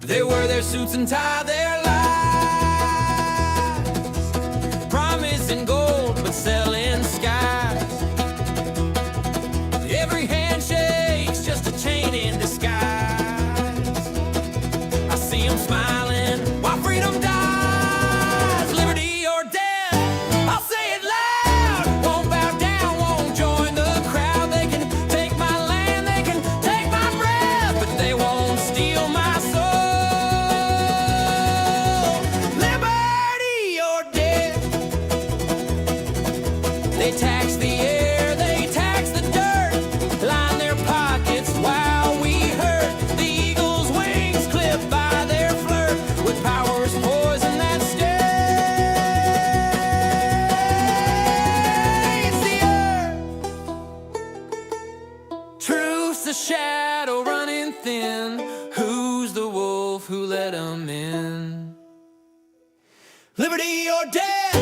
They wear their suits and tie their lies, promising gold but selling skies. Every handshake's just a chain in disguise. I see them smiling while freedom dies. Liberty or death, I'll say it loud. Won't bow down, won't join the crowd. They can take my land, they can take my breath, but they won't steal my soul. Liberty or death. They tax the air, they tax the dirt, line their pockets while we hurt. The eagle's wings clipped by their flirt with power's poison that stains the earth. Truth's a shadow running thin. Who's the wolf who let 'em in? Liberty or death,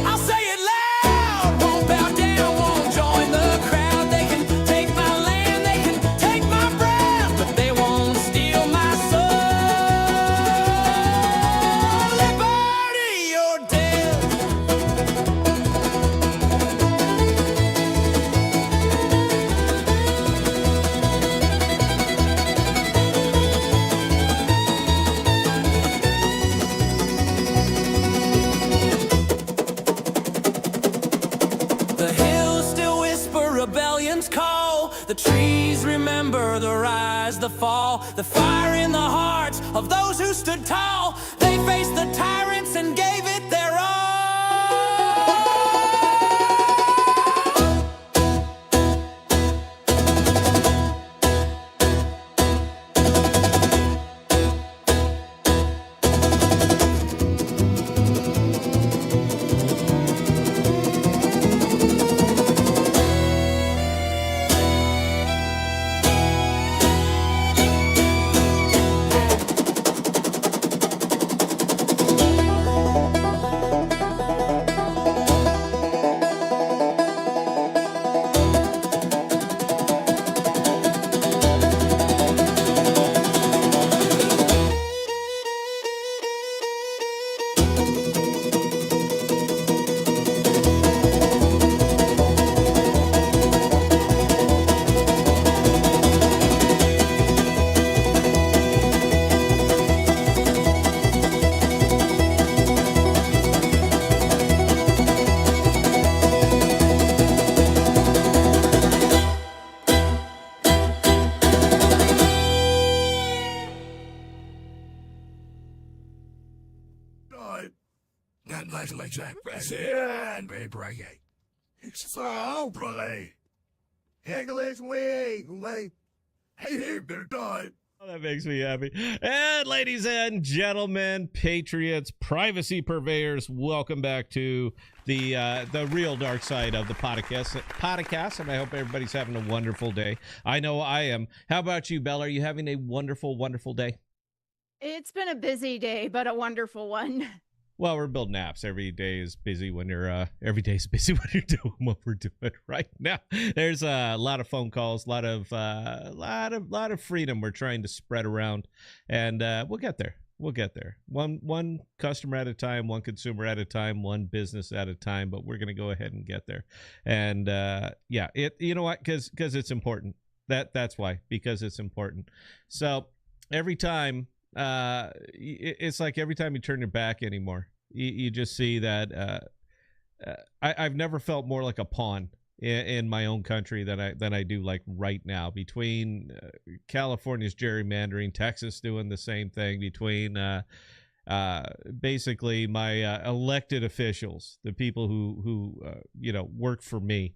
I'll say it loud. Won't bow down, won't join the crowd. They can take my land, they can take my breath, but they won't steal my soul. Liberty or death. The hills still whisper rebellion's call. The trees remember the rise, the fall. The fire in the hearts of those who stood tall. They faced the tyrants and gave it their all. Not like that, and be breaking. So, play. English way, hey, they're done. Oh, that makes me happy. And ladies and gentlemen, patriots, privacy purveyors, welcome back to the real dark side of the podcast. And I hope everybody's having a wonderful day. I know I am. How about you, Belle? Are you having a wonderful, wonderful day? It's been a busy day, but a wonderful one. Well, we're building apps. Every day is busy when you're doing what we're doing right now. There's a lot of phone calls, lot of freedom we're trying to spread around, and we'll get there. We'll get there. One customer at a time, one consumer at a time, one business at a time. But we're gonna go ahead and get there. And yeah, you know what? Because it's important. That's why, because it's important. So every time. It's like every time you turn your back anymore, you just see that I've never felt more like a pawn in my own country than I do like right now, between California's gerrymandering, Texas doing the same thing, between basically my elected officials, the people who work for me,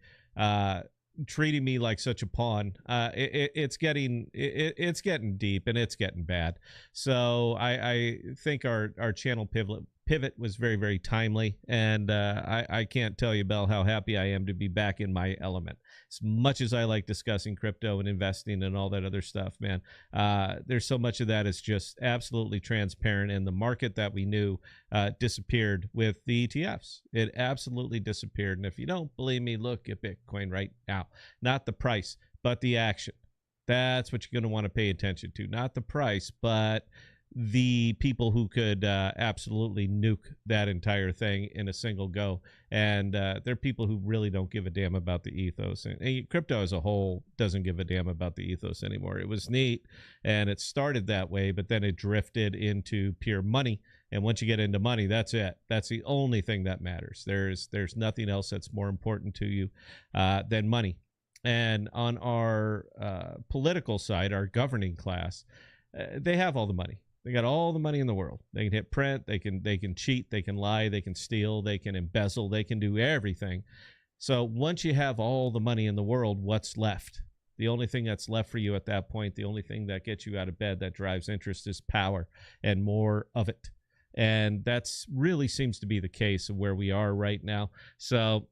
treating me like such a pawn. It's getting deep, and it's getting bad. So I think our channel pivot was very, very timely, and I can't tell you, Belle, how happy I am to be back in my element. As much as I like discussing crypto and investing and all that other stuff, man, there's so much of that is just absolutely transparent, and the market that we knew disappeared with the ETFs. It absolutely disappeared. And if you don't believe me, look at Bitcoin right now. Not the price, but the action. That's what you're going to want to pay attention to. Not the price, but the people who could absolutely nuke that entire thing in a single go. And they're people who really don't give a damn about the ethos. And crypto as a whole doesn't give a damn about the ethos anymore. It was neat, and it started that way, but then it drifted into pure money. And once you get into money, that's it. That's the only thing that matters. There's nothing else that's more important to you than money. And on our political side, our governing class, they have all the money. They got all the money in the world. They can hit print. They can cheat. They can lie. They can steal. They can embezzle. They can do everything. So once you have all the money in the world, what's left? The only thing that's left for you at that point, the only thing that gets you out of bed, that drives interest, is power and more of it. And that's really seems to be the case of where we are right now. So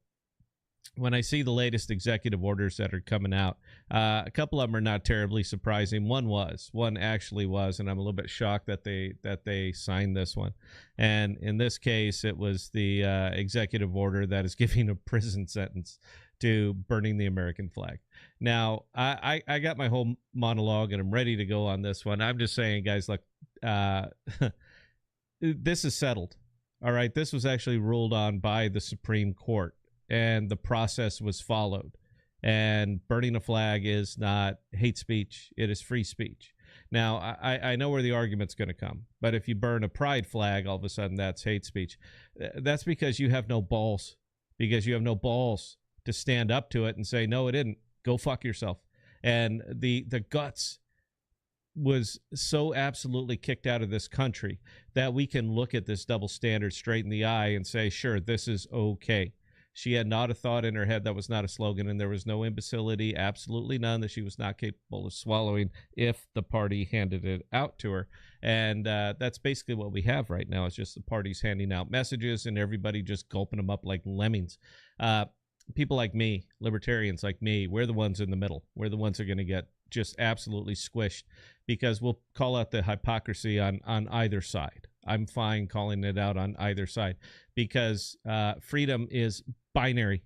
when I see the latest executive orders that are coming out, a couple of them are not terribly surprising. One actually was, and I'm a little bit shocked that they signed this one. And in this case, it was the executive order that is giving a prison sentence to burning the American flag. Now, I got my whole monologue, and I'm ready to go on this one. I'm just saying, guys, look, this is settled. All right, this was actually ruled on by the Supreme Court, and the process was followed. And burning a flag is not hate speech. It is free speech. Now, I know where the argument's going to come, but if you burn a pride flag, all of a sudden that's hate speech. That's because you have no balls, because you have no balls to stand up to it and say, no, it didn't. Go fuck yourself. And the guts was so absolutely kicked out of this country that we can look at this double standard straight in the eye and say, sure, this is okay. She had not a thought in her head that was not a slogan, and there was no imbecility, absolutely none, that she was not capable of swallowing if the party handed it out to her. And that's basically what we have right now. It's just the parties handing out messages and everybody just gulping them up like lemmings. People like me, libertarians like me, we're the ones in the middle. We're the ones that are going to get just absolutely squished, because we'll call out the hypocrisy on either side. I'm fine calling it out on either side, because freedom is binary.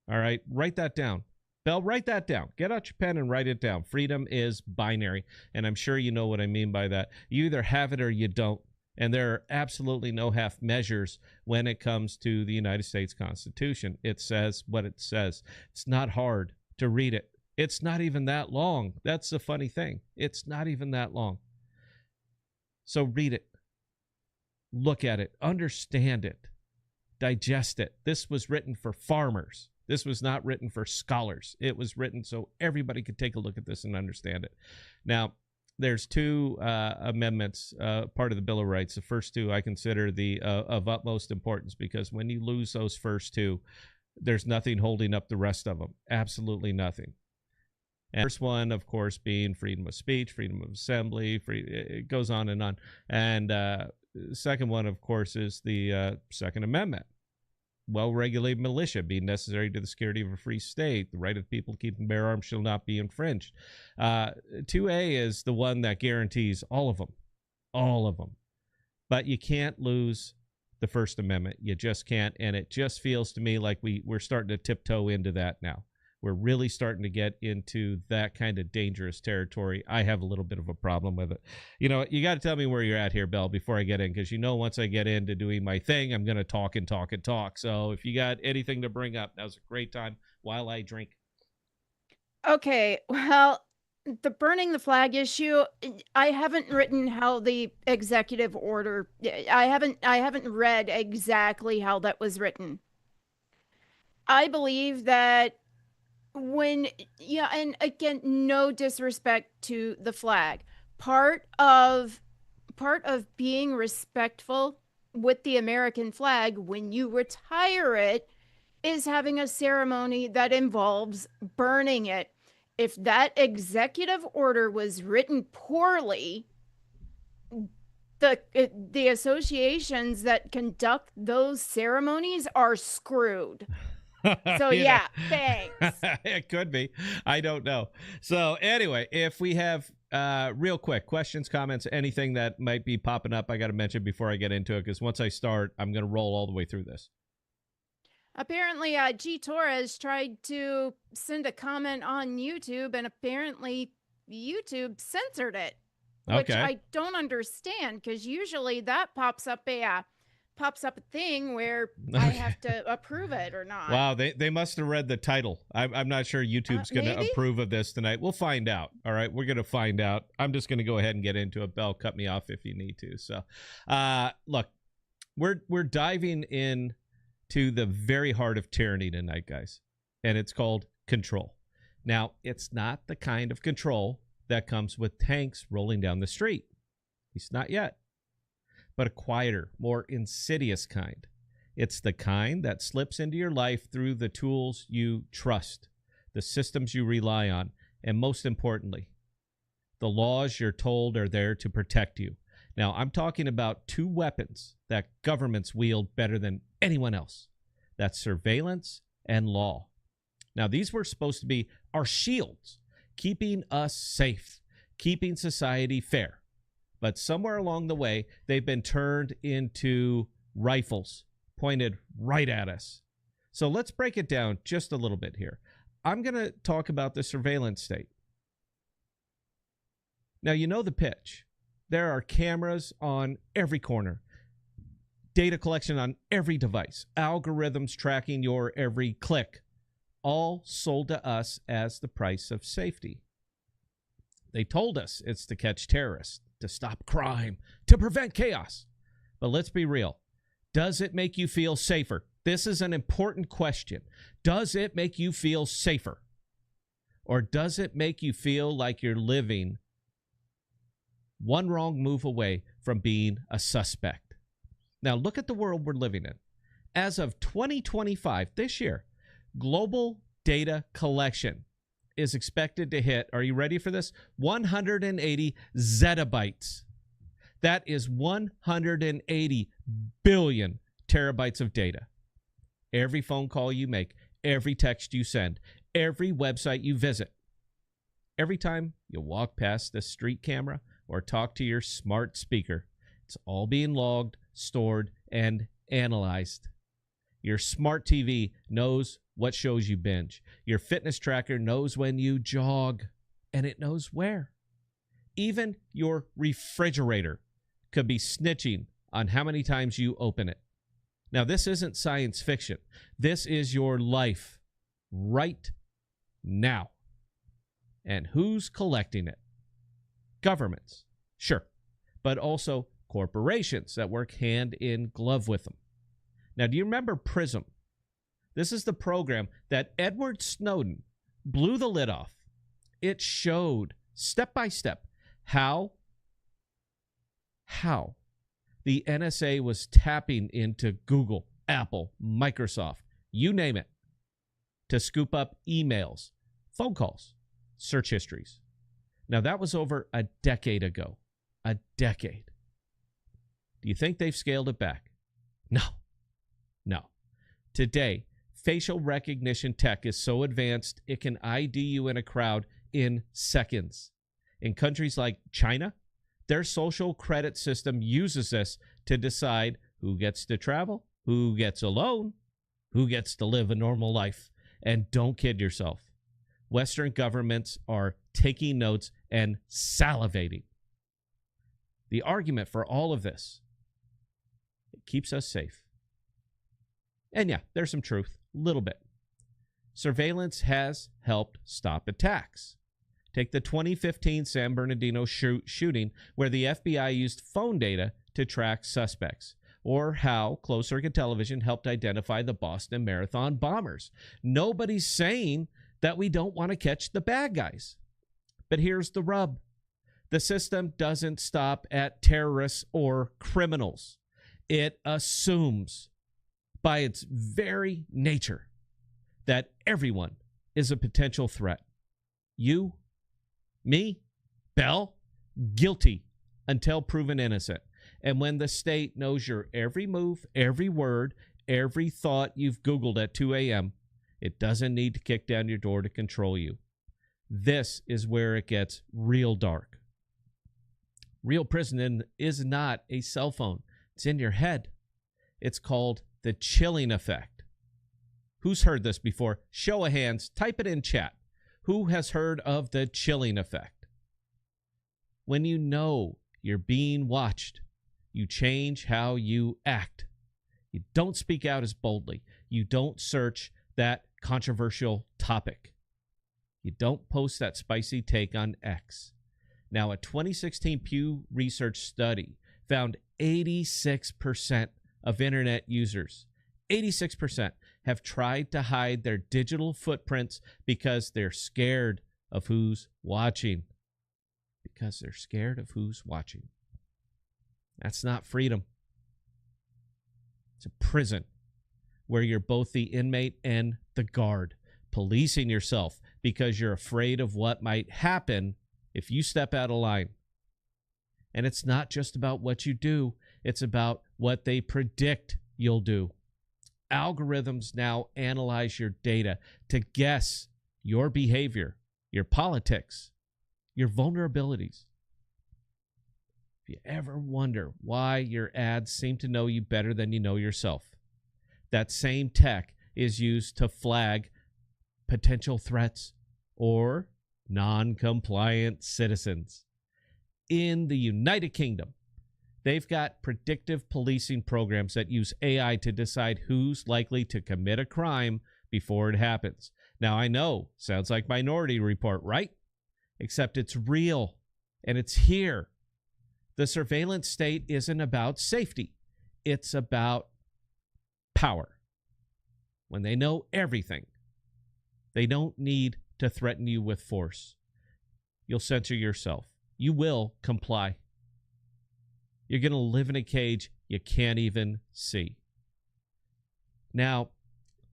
All right, write that down. Bell, write that down. Get out your pen and write it down. Freedom is binary, and I'm sure you know what I mean by that. You either have it or you don't, and there are absolutely no half measures when it comes to the United States Constitution. It says what it says. It's not hard to read it. It's not even that long. That's the funny thing. It's not even that long. So read it. Look at it. Understand it. Digest it. This was written for farmers. This was not written for scholars. It was written so everybody could take a look at this and understand it. Now, there's two amendments, part of the Bill of Rights. The first two I consider of utmost importance, because when you lose those first two, there's nothing holding up the rest of them. Absolutely nothing. And first one, of course, being freedom of speech, freedom of assembly, it goes on and on. And the second one, of course, is the Second Amendment. Well-regulated militia being necessary to the security of a free state. The right of people to keep and bear arms shall not be infringed. 2A is the one that guarantees all of them. All of them. But you can't lose the First Amendment. You just can't. And it just feels to me like we're starting to tiptoe into that now. We're really starting to get into that kind of dangerous territory. I have a little bit of a problem with it. You know, you got to tell me where you're at here, Bell, before I get in, because you know once I get into doing my thing, I'm going to talk and talk and talk. So if you got anything to bring up, now's a great time while I drink. Okay, well, the burning the flag issue, I haven't written how the executive order, I haven't read exactly how that was written. I believe that and again, no disrespect to the flag. Part of being respectful with the American flag when you retire it is having a ceremony that involves burning it. If that executive order was written poorly, the associations that conduct those ceremonies are screwed. So yeah, thanks. It could be. I don't know. So anyway, if we have real quick questions, comments, anything that might be popping up, I got to mention before I get into it, because once I start, I'm going to roll all the way through this. Apparently, G Torres tried to send a comment on YouTube, and apparently YouTube censored it. which Okay. I don't understand because usually that pops up a thing where I have to approve it or not. Wow, they must have read the title. I'm not sure YouTube's going to Maybe? approve of this tonight. We'll find out. All right, we're going to find out. I'm just going to go ahead and get into it. Bell, cut me off if you need to. So, look, we're diving in to the very heart of tyranny tonight, guys, and it's called control. Now, it's not the kind of control that comes with tanks rolling down the street. At least not yet. But a quieter, more insidious kind. It's the kind that slips into your life through the tools you trust, the systems you rely on, and most importantly, the laws you're told are there to protect you. Now, I'm talking about two weapons that governments wield better than anyone else. That's surveillance and law. Now, these were supposed to be our shields, keeping us safe, keeping society fair. But somewhere along the way, they've been turned into rifles pointed right at us. So let's break it down just a little bit here. I'm going to talk about the surveillance state. Now, you know the pitch. There are cameras on every corner, data collection on every device, algorithms tracking your every click, all sold to us as the price of safety. They told us it's to catch terrorists, to stop crime, to prevent chaos. But let's be real. Does it make you feel safer? This is an important question. Does it make you feel safer? Or does it make you feel like you're living one wrong move away from being a suspect? Now, look at the world we're living in. As of 2025, this year, global data collection is expected to hit, are you ready for this? 180 zettabytes. That is 180 billion terabytes of data. Every phone call you make, every text you send, every website you visit, every time you walk past the street camera or talk to your smart speaker, it's all being logged, stored, and analyzed. Your smart TV knows what shows you binge. Your fitness tracker knows when you jog, and it knows where. Even your refrigerator could be snitching on how many times you open it. Now, this isn't science fiction. This is your life right now. And who's collecting it? Governments, sure, but also corporations that work hand in glove with them. Now, do you remember PRISM? This is the program that Edward Snowden blew the lid off. It showed step by step how the NSA was tapping into Google, Apple, Microsoft, you name it, to scoop up emails, phone calls, search histories. Now, that was over a decade ago. A decade. Do you think they've scaled it back? No. Today, facial recognition tech is so advanced, it can ID you in a crowd in seconds. In countries like China, their social credit system uses this to decide who gets to travel, who gets alone, who gets to live a normal life. And don't kid yourself. Western governments are taking notes and salivating. The argument for all of this, it keeps us safe. And yeah, there's some truth, a little bit. Surveillance has helped stop attacks. Take the 2015 San Bernardino shooting, where the FBI used phone data to track suspects, or how closed-circuit television helped identify the Boston Marathon bombers. Nobody's saying that we don't want to catch the bad guys. But here's the rub. The system doesn't stop at terrorists or criminals. It assumes, by its very nature, that everyone is a potential threat. You, me, Bell, guilty until proven innocent. And when the state knows your every move, every word, every thought you've Googled at 2 a.m., it doesn't need to kick down your door to control you. This is where it gets real dark. Real prison is not a cell phone. It's in your head. It's called the chilling effect. Who's heard this before? Show of hands. Type it in chat. Who has heard of the chilling effect? When you know you're being watched, you change how you act. You don't speak out as boldly. You don't search that controversial topic. You don't post that spicy take on X. Now, a 2016 Pew Research study found 86% of internet users, 86%, have tried to hide their digital footprints because they're scared of who's watching. Because they're scared of who's watching. That's not freedom. It's a prison where you're both the inmate and the guard, policing yourself because you're afraid of what might happen if you step out of line. And it's not just about what you do, it's about what they predict you'll do. Algorithms now analyze your data to guess your behavior, your politics, your vulnerabilities. If you ever wonder why your ads seem to know you better than you know yourself, that same tech is used to flag potential threats or non-compliant citizens. In the United Kingdom, they've got predictive policing programs that use AI to decide who's likely to commit a crime before it happens. Now, I know, sounds like Minority Report, right? Except it's real, and it's here. The surveillance state isn't about safety. It's about power. When they know everything, they don't need to threaten you with force. You'll censor yourself. You will comply. You're going to live in a cage you can't even see. Now,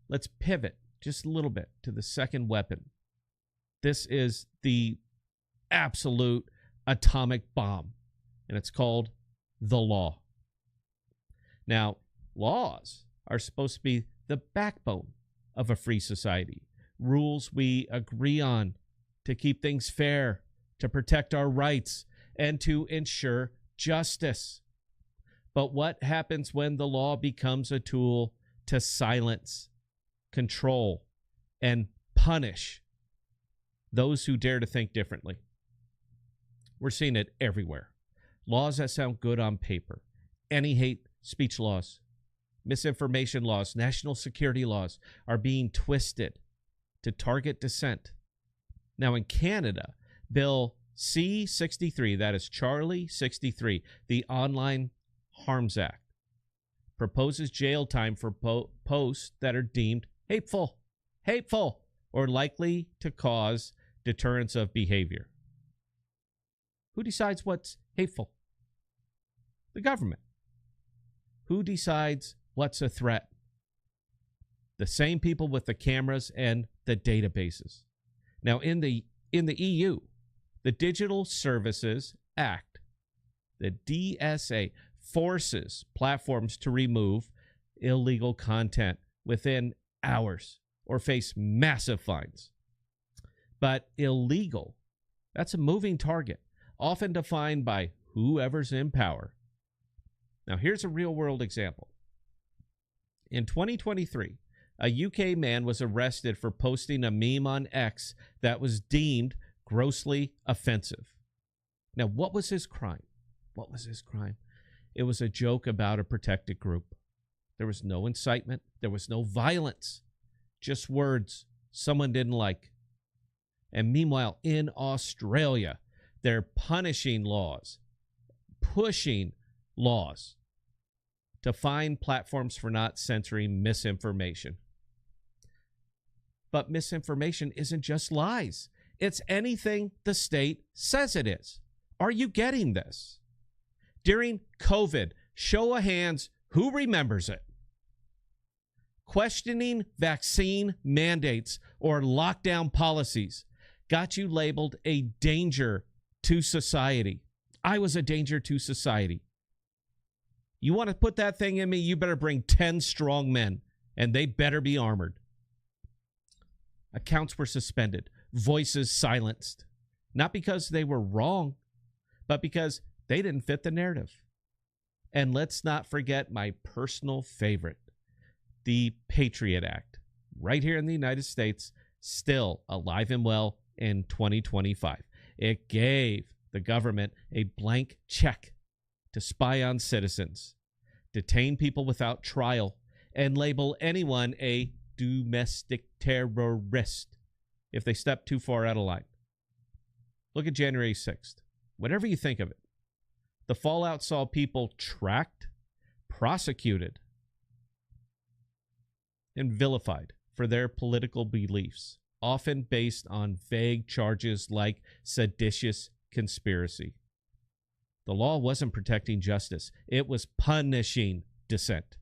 let's pivot just a little bit to the second weapon. This is the absolute atomic bomb, and it's called the law. Now, laws are supposed to be the backbone of a free society. Rules we agree on to keep things fair, to protect our rights, and to ensure justice. But what happens when the law becomes a tool to silence, control, and punish those who dare to think differently? We're seeing it everywhere. Laws that sound good on paper. Any hate speech laws, misinformation laws, national security laws are being twisted to target dissent. Now in Canada, Bill C-63, that is Charlie 63, the Online Harms Act, proposes jail time for posts that are deemed hateful, or likely to cause deterrence of behavior. Who decides what's hateful? The government. Who decides what's a threat? The same people with the cameras and the databases. Now, in the EU, the Digital Services Act, the DSA, forces platforms to remove illegal content within hours or face massive fines. But illegal, that's a moving target, often defined by whoever's in power. Now, here's a real-world example. In 2023, a UK man was arrested for posting a meme on X that was deemed grossly offensive. Now, what was his crime? It was a joke about a protected group. There was no incitement. There was no violence. Just words someone didn't like. And meanwhile, in Australia, they're pushing laws to fine platforms for not censoring misinformation. But misinformation isn't just lies. It's anything the state says it is. Are you getting this? During COVID, show of hands, who remembers it? Questioning vaccine mandates or lockdown policies got you labeled a danger to society. I was a danger to society. You want to put that thing in me, you better bring 10 strong men, and they better be armored. Accounts were suspended, voices silenced, not because they were wrong, but because they didn't fit the narrative. And let's not forget my personal favorite, the Patriot Act, right here in the United States, still alive and well in 2025. It gave the government a blank check to spy on citizens, detain people without trial, and label anyone a domestic terrorist if they step too far out of line. Look at January 6th. Whatever you think of it, the fallout saw people tracked, prosecuted, and vilified for their political beliefs, often based on vague charges like seditious conspiracy. The law wasn't protecting justice. It was punishing dissent.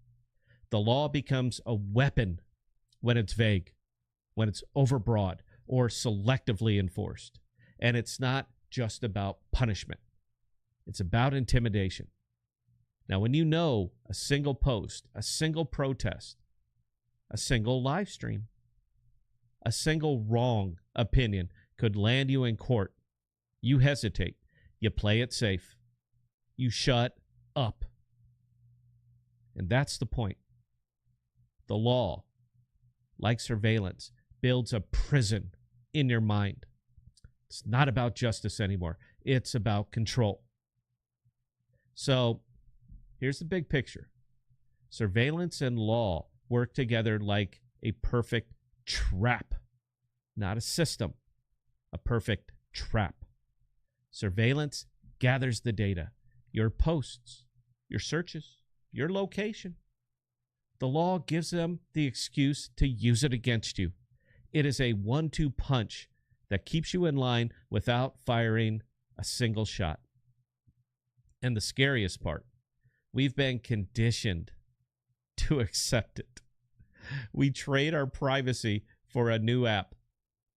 The law becomes a weapon when it's vague, when it's overbroad or selectively enforced. And it's not just about punishment. It's about intimidation. Now, when you know a single post, a single protest, a single live stream, a single wrong opinion could land you in court, you hesitate. You play it safe. You shut up. And that's the point. The law, like surveillance, builds a prison in your mind. It's not about justice anymore. It's about control. So here's the big picture. Surveillance and law work together like a perfect trap. Not a system, a perfect trap. Surveillance gathers the data, your posts, your searches, your location. The law gives them the excuse to use it against you. It is a 1-2 punch that keeps you in line without firing a single shot. And the scariest part, we've been conditioned to accept it. We trade our privacy for a new app.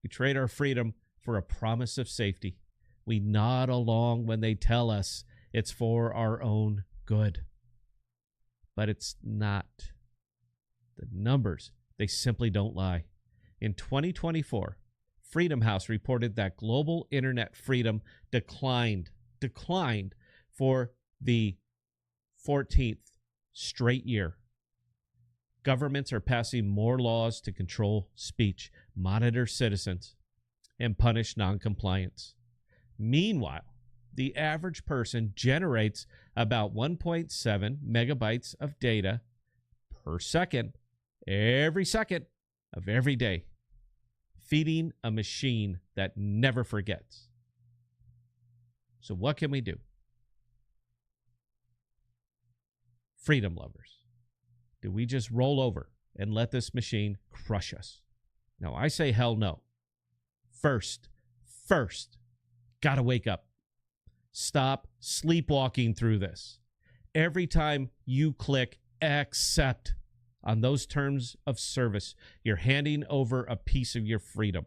We trade our freedom for a promise of safety. We nod along when they tell us it's for our own good. But it's not. The numbers, they simply don't lie. In 2024, Freedom House reported that global internet freedom declined for the 14th straight year. Governments are passing more laws to control speech, monitor citizens, and punish noncompliance. Meanwhile, the average person generates about 1.7 megabytes of data per second, every second of every day, feeding a machine that never forgets. So what can we do? Freedom lovers. Do we just roll over and let this machine crush us? No, I say hell no. First, gotta wake up. Stop sleepwalking through this. Every time you click accept on those terms of service, you're handing over a piece of your freedom.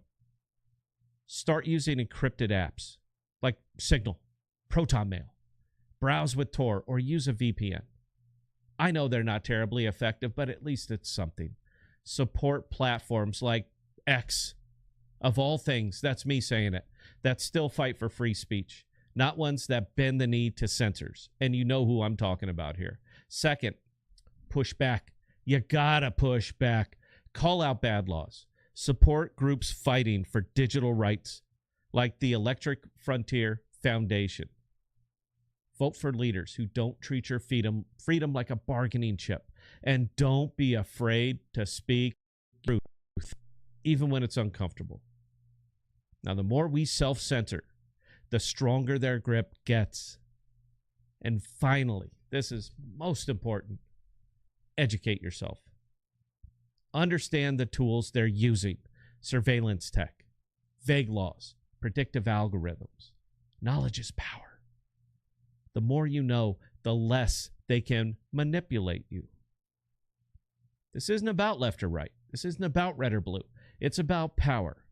Start using encrypted apps like Signal, Proton Mail, browse with Tor, or use a VPN. I know they're not terribly effective, but at least it's something. Support platforms like X, of all things, that's me saying it, that still fight for free speech, not ones that bend the knee to censors. And you know who I'm talking about here. Second, push back. You gotta push back. Call out bad laws. Support groups fighting for digital rights, like the Electric Frontier Foundation. Vote for leaders who don't treat your freedom like a bargaining chip. And don't be afraid to speak truth, even when it's uncomfortable. Now, the more we self-censor, the stronger their grip gets. And finally, this is most important, educate yourself. Understand the tools they're using. Surveillance tech, vague laws, predictive algorithms. Knowledge is power. The more you know, the less they can manipulate you. This isn't about left or right. This isn't about red or blue. It's about power.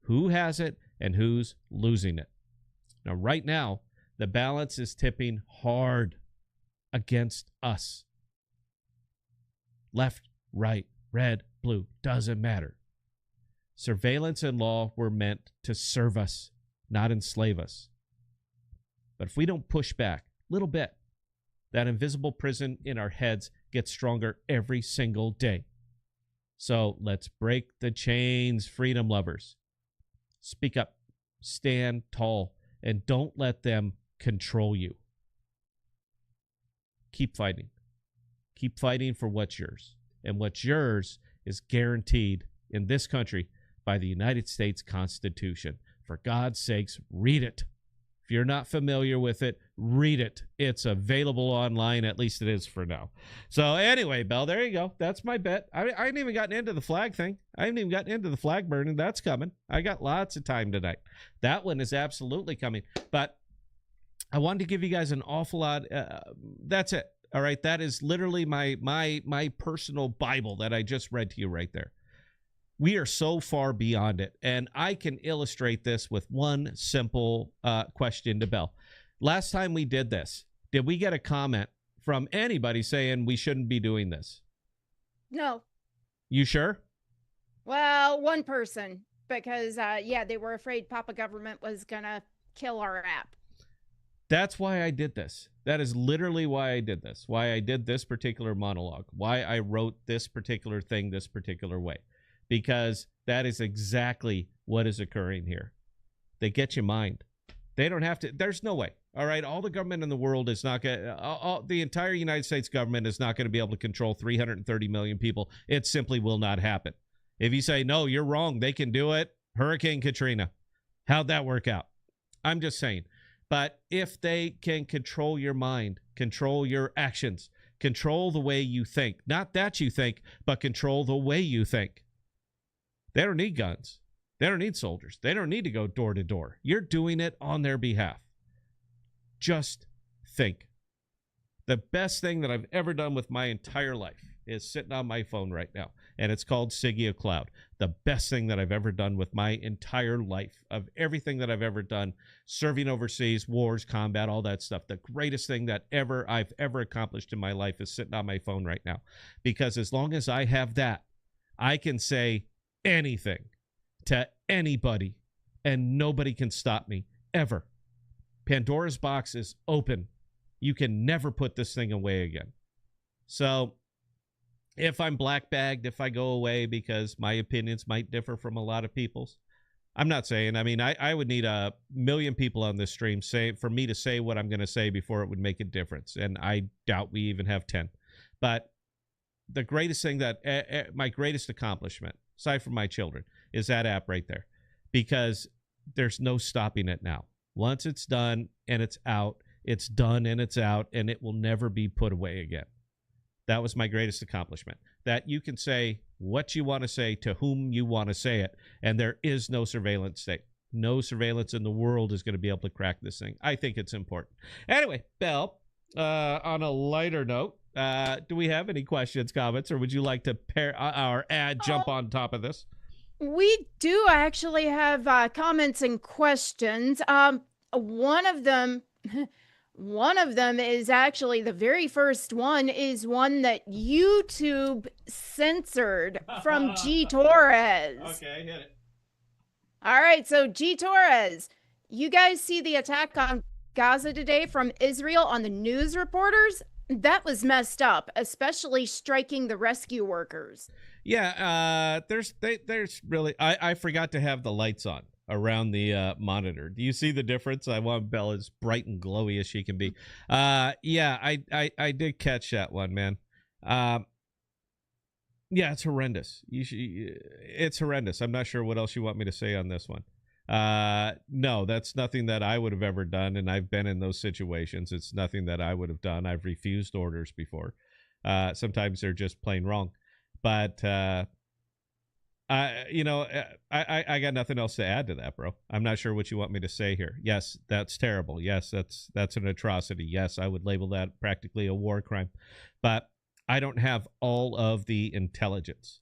Who has it and who's losing it? Now, right now, the balance is tipping hard against us. Left, right, red, blue, doesn't matter. Surveillance and law were meant to serve us, not enslave us. But if we don't push back a little bit, that invisible prison in our heads gets stronger every single day. So let's break the chains, freedom lovers. Speak up, stand tall, and don't let them control you. Keep fighting. Keep fighting for what's yours. And what's yours is guaranteed in this country by the United States Constitution. For God's sakes, read it. If you're not familiar with it, read it. It's available online, at least it is for now. So anyway, Belle, there you go. That's my bet. I ain't even gotten into the flag thing. I haven't even gotten into the flag burning. That's coming. I got lots of time tonight. That one is absolutely coming. But I wanted to give you guys an awful lot. That's it. All right. That is literally my personal Bible that I just read to you right there. We are so far beyond it. And I can illustrate this with one simple question to Belle. Last time we did this, did we get a comment from anybody saying we shouldn't be doing this? No. You sure? Well, one person, because, they were afraid Papa Government was going to kill our app. That's why I did this. That is literally why I did this. Why I did this particular monologue. Why I wrote this particular thing this particular way. Because that is exactly what is occurring here. They get your mind. They don't have to. There's no way. All right. All the government in the world is not going to, the entire United States government is not going to be able to control 330 million people. It simply will not happen. If you say, no, you're wrong, they can do it. Hurricane Katrina. How'd that work out? I'm just saying. But if they can control your mind, control your actions, control the way you think, not that you think, but control the way you think. They don't need guns. They don't need soldiers. They don't need to go door to door. You're doing it on their behalf. Just think. The best thing that I've ever done with my entire life is sitting on my phone right now, and it's called Siggia Cloud. The best thing that I've ever done with my entire life, of everything that I've ever done, serving overseas, wars, combat, all that stuff. The greatest thing that I've ever accomplished in my life is sitting on my phone right now. Because as long as I have that, I can say anything to anybody, and nobody can stop me, ever. Pandora's box is open. You can never put this thing away again. So if I'm black bagged, if I go away because my opinions might differ from a lot of people's, I'm not saying, I would need 1 million people on this stream for me to say what I'm going to say before it would make a difference. And I doubt we even have 10. But the greatest thing my greatest accomplishment, aside from my children, is that app right there. Because there's no stopping it now. Once it's done and it's out, it's done and it's out, and it will never be put away again. That was my greatest accomplishment. That you can say what you want to say to whom you want to say it, and there is no surveillance state. No surveillance in the world is going to be able to crack this thing. I think it's important. Anyway, Belle, on a lighter note, do we have any questions, comments, or would you like to pair our jump on top of this? We do actually have comments and questions. One of them is actually, the very first one is one that YouTube censored from G Torres. Okay, hit it. All right, so G Torres, you guys see the attack on Gaza today from Israel on the news reporters? That was messed up, especially striking the rescue workers. Yeah, there's really, I forgot to have the lights on around the monitor. Do you see the difference? I want Belle as bright and glowy as she can be. Yeah, I did catch that one, man. Yeah, it's horrendous. It's horrendous. I'm not sure what else you want me to say on this one. No, that's nothing that I would have ever done, and I've been in those situations. It's nothing that I would have done. I've refused orders before. Sometimes they're just plain wrong. But I got nothing else to add to that, bro. I'm not sure what you want me to say here. Yes, that's terrible. Yes, that's an atrocity. Yes, I would label that practically a war crime. But I don't have all of the intelligence.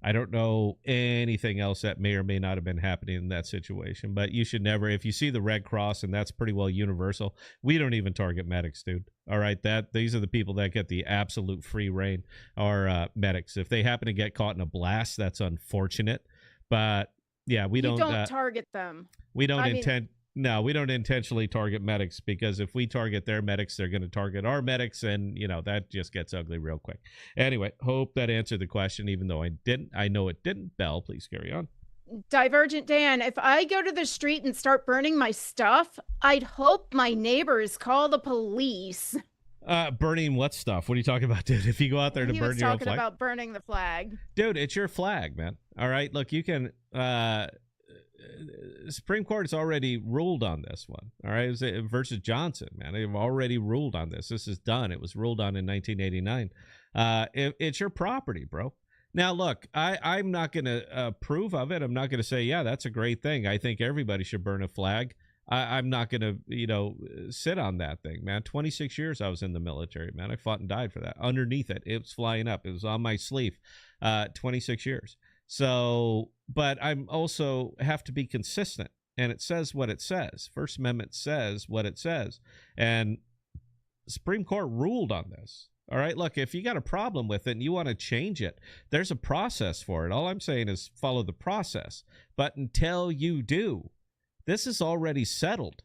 I don't know anything else that may or may not have been happening in that situation. But you should never, if you see the Red Cross, and that's pretty well universal, we don't even target medics, dude. All right, these are the people that get the absolute free reign, are medics. If they happen to get caught in a blast, that's unfortunate. But yeah, we don't target them. We don't we don't intentionally target medics, because if we target their medics, they're going to target our medics, and that just gets ugly real quick. Anyway, hope that answered the question, even though I know it didn't. Belle, please carry on. Divergent Dan, if I go to the street and start burning my stuff, I'd hope my neighbors call the police. Burning what stuff? What are you talking about, dude? If you go out there to He burn was your own talking flag, about burning the flag. dude, it's your flag, man. All right, look, you can. Supreme Court has already ruled on this one. All right, it was versus Johnson, man. They've already ruled on this. This is done. It was ruled on in 1989. It's your property, bro. Now, look, I'm not going to approve of it. I'm not going to say, yeah, that's a great thing. I think everybody should burn a flag. I'm not going to, sit on that thing, man. 26 years I was in the military, man. I fought and died for that. Underneath it, it was flying up. It was on my sleeve. 26 years. So, but I'm also have to be consistent. And it says what it says. First Amendment says what it says. And the Supreme Court ruled on this. All right, look, if you got a problem with it and you want to change it, there's a process for it. All I'm saying is follow the process. But until you do, this is already settled.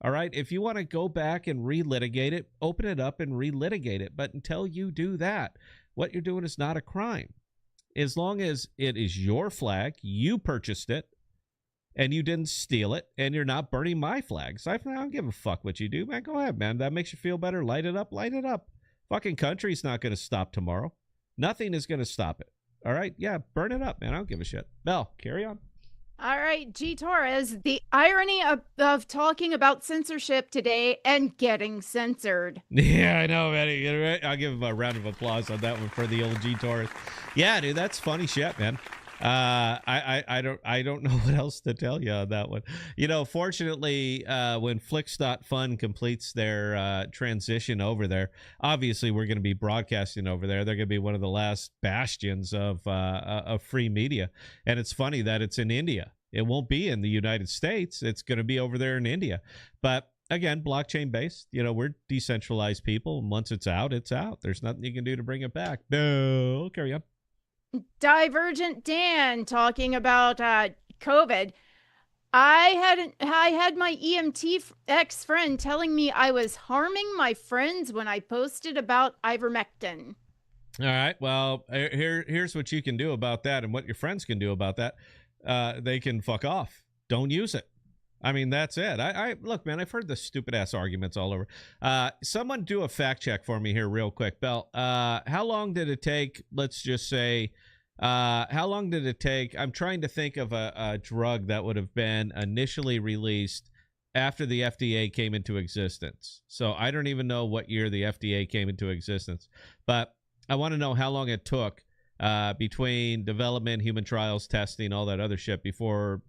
All right, if you want to go back and relitigate it, open it up and relitigate it. But until you do that, what you're doing is not a crime. As long as it is your flag, you purchased it, and you didn't steal it, and you're not burning my flags. I don't give a fuck what you do, man. Go ahead, man. That makes you feel better. Light it up. Light it up. Fucking country's not going to stop tomorrow. Nothing is going to stop it. All right? Yeah, burn it up, man. I don't give a shit. Bell, carry on. All right, G. Torres, the irony of talking about censorship today and getting censored. Yeah, I know, man. I'll give him a round of applause on that one for the old G Torres. Yeah, dude, that's funny shit, man. I don't know what else to tell you on that one. Fortunately, when Flix.fun completes their transition over there, obviously we're going to be broadcasting over there. They're going to be one of the last bastions of free media. And it's funny that it's in India. It won't be in the United States. It's going to be over there in India. But again, blockchain based, we're decentralized people. And once it's out, it's out. There's nothing you can do to bring it back. No, carry on. Divergent Dan talking about COVID. I had my EMT ex-friend telling me I was harming my friends when I posted about ivermectin. All right. Well, here's what you can do about that, and what your friends can do about that. They can fuck off. Don't use it. I mean, that's it. I look, man, I've heard the stupid ass arguments all over. Someone do a fact check for me here real quick. Bell, how long did it take? Let's just say, how long did it take? I'm trying to think of a drug that would have been initially released after the FDA came into existence. So I don't even know what year the FDA came into existence, but I want to know how long it took between development, human trials, testing, all that other shit before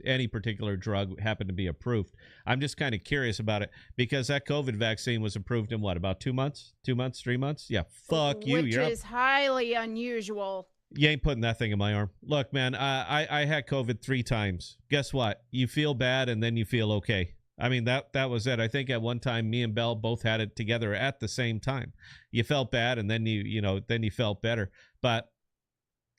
any particular drug happened to be approved. I'm just kind of curious about it because that COVID vaccine was approved in what, about 2 months? 2 months, 3 months? Yeah, fuck you. Which is highly unusual. You ain't putting that thing in my arm. Look, man, I had COVID 3 times. Guess what? You feel bad and then you feel okay. I mean, that was it. I think at one time, me and Bell both had it together at the same time. You felt bad, and then you felt better. But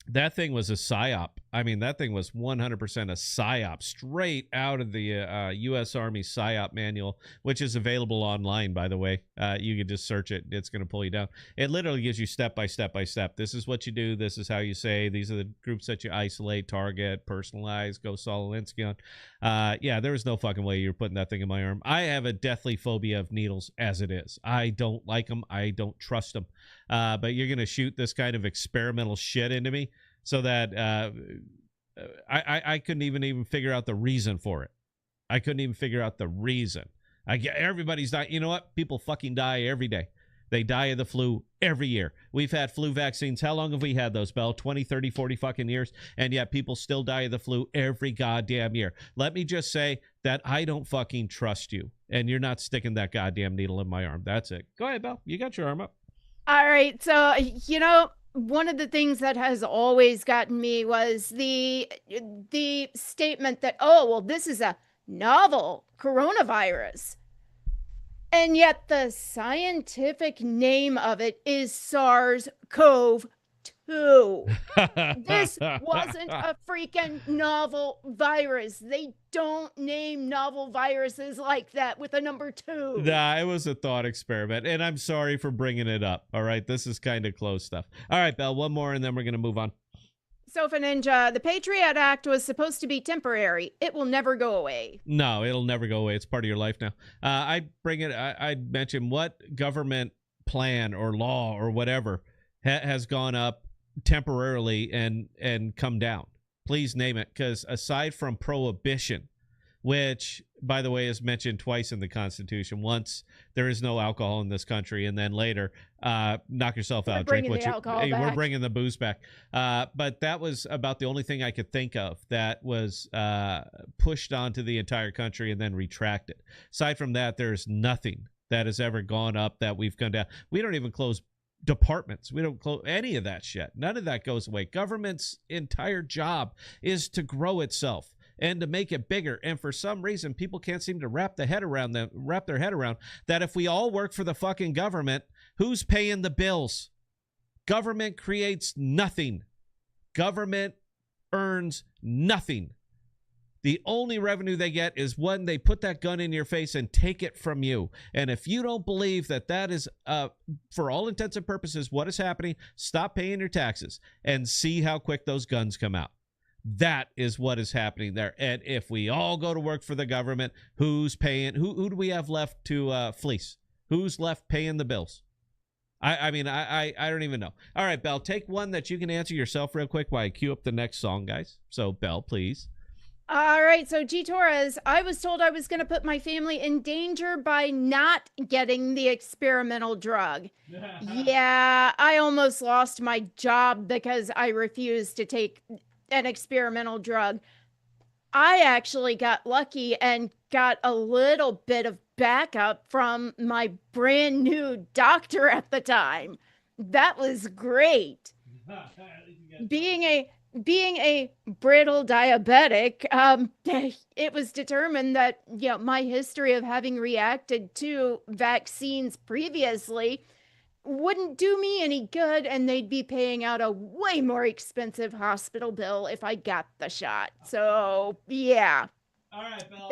that thing was a psyop. I mean, that thing was 100% a psyop, straight out of the U.S. Army psyop manual, which is available online, by the way. You can just search it. It's going to pull you down. It literally gives you step by step by step. This is what you do. This is how you say. These are the groups that you isolate, target, personalize, go Saul Alinsky on. Yeah, there was no fucking way you were putting that thing in my arm. I have a deathly phobia of needles as it is. I don't like them. I don't trust them. But you're going to shoot this kind of experimental shit into me so that I couldn't even figure out the reason for it. I couldn't even figure out the reason. Everybody's dying. You know what? People fucking die every day. They die of the flu every year. We've had flu vaccines. How long have we had those, Bell? 20, 30, 40 fucking years. And yet people still die of the flu every goddamn year. Let me just say that I don't fucking trust you. And you're not sticking that goddamn needle in my arm. That's it. Go ahead, Bell. You got your arm up. All right. So, one of the things that has always gotten me was the statement that, oh, well, this is a novel coronavirus. And yet the scientific name of it is SARS-CoV-2. This wasn't a freaking novel virus. They don't name novel viruses like that with a number 2. Nah, it was a thought experiment, and I'm sorry for bringing it up. All right, this is kind of close stuff. All right, Belle, one more, and then we're going to move on. Sofa Ninja, the Patriot Act was supposed to be temporary. It will never go away. No, it'll never go away. It's part of your life now. I mentioned what government plan or law or whatever has gone up temporarily and come down. Please name it, because aside from prohibition, which, by the way, is mentioned twice in the Constitution. Once, there is no alcohol in this country, and then later, knock yourself out. Drink what you. We're bringing the booze back. But that was about the only thing I could think of that was pushed onto the entire country and then retracted. Aside from that, there's nothing that has ever gone up that we've gone down. We don't even close departments. We don't close any of that shit. None of that goes away. Government's entire job is to grow itself and to make it bigger. And for some reason, people can't seem to wrap their head around that if we all work for the fucking government, who's paying the bills? Government creates nothing. Government earns nothing. The only revenue they get is when they put that gun in your face and take it from you. And if you don't believe that that is, for all intents and purposes, what is happening, stop paying your taxes and see how quick those guns come out. That is what is happening there. And if we all go to work for the government, who's paying? Who do we have left to fleece? Who's left paying the bills? I mean, I don't even know. All right, Belle, take one that you can answer yourself real quick while I cue up the next song, guys. So, Belle, please. All right, so G. Torres, I was told I was going to put my family in danger by not getting the experimental drug. Yeah, I almost lost my job because I refused to take an experimental drug. I actually got lucky and got a little bit of backup from my brand new doctor at the time. That was great. Being a brittle diabetic, it was determined that, you know, my history of having reacted to vaccines previously wouldn't do me any good, and they'd be paying out a way more expensive hospital bill if I got the shot. So, yeah. All right, Belle,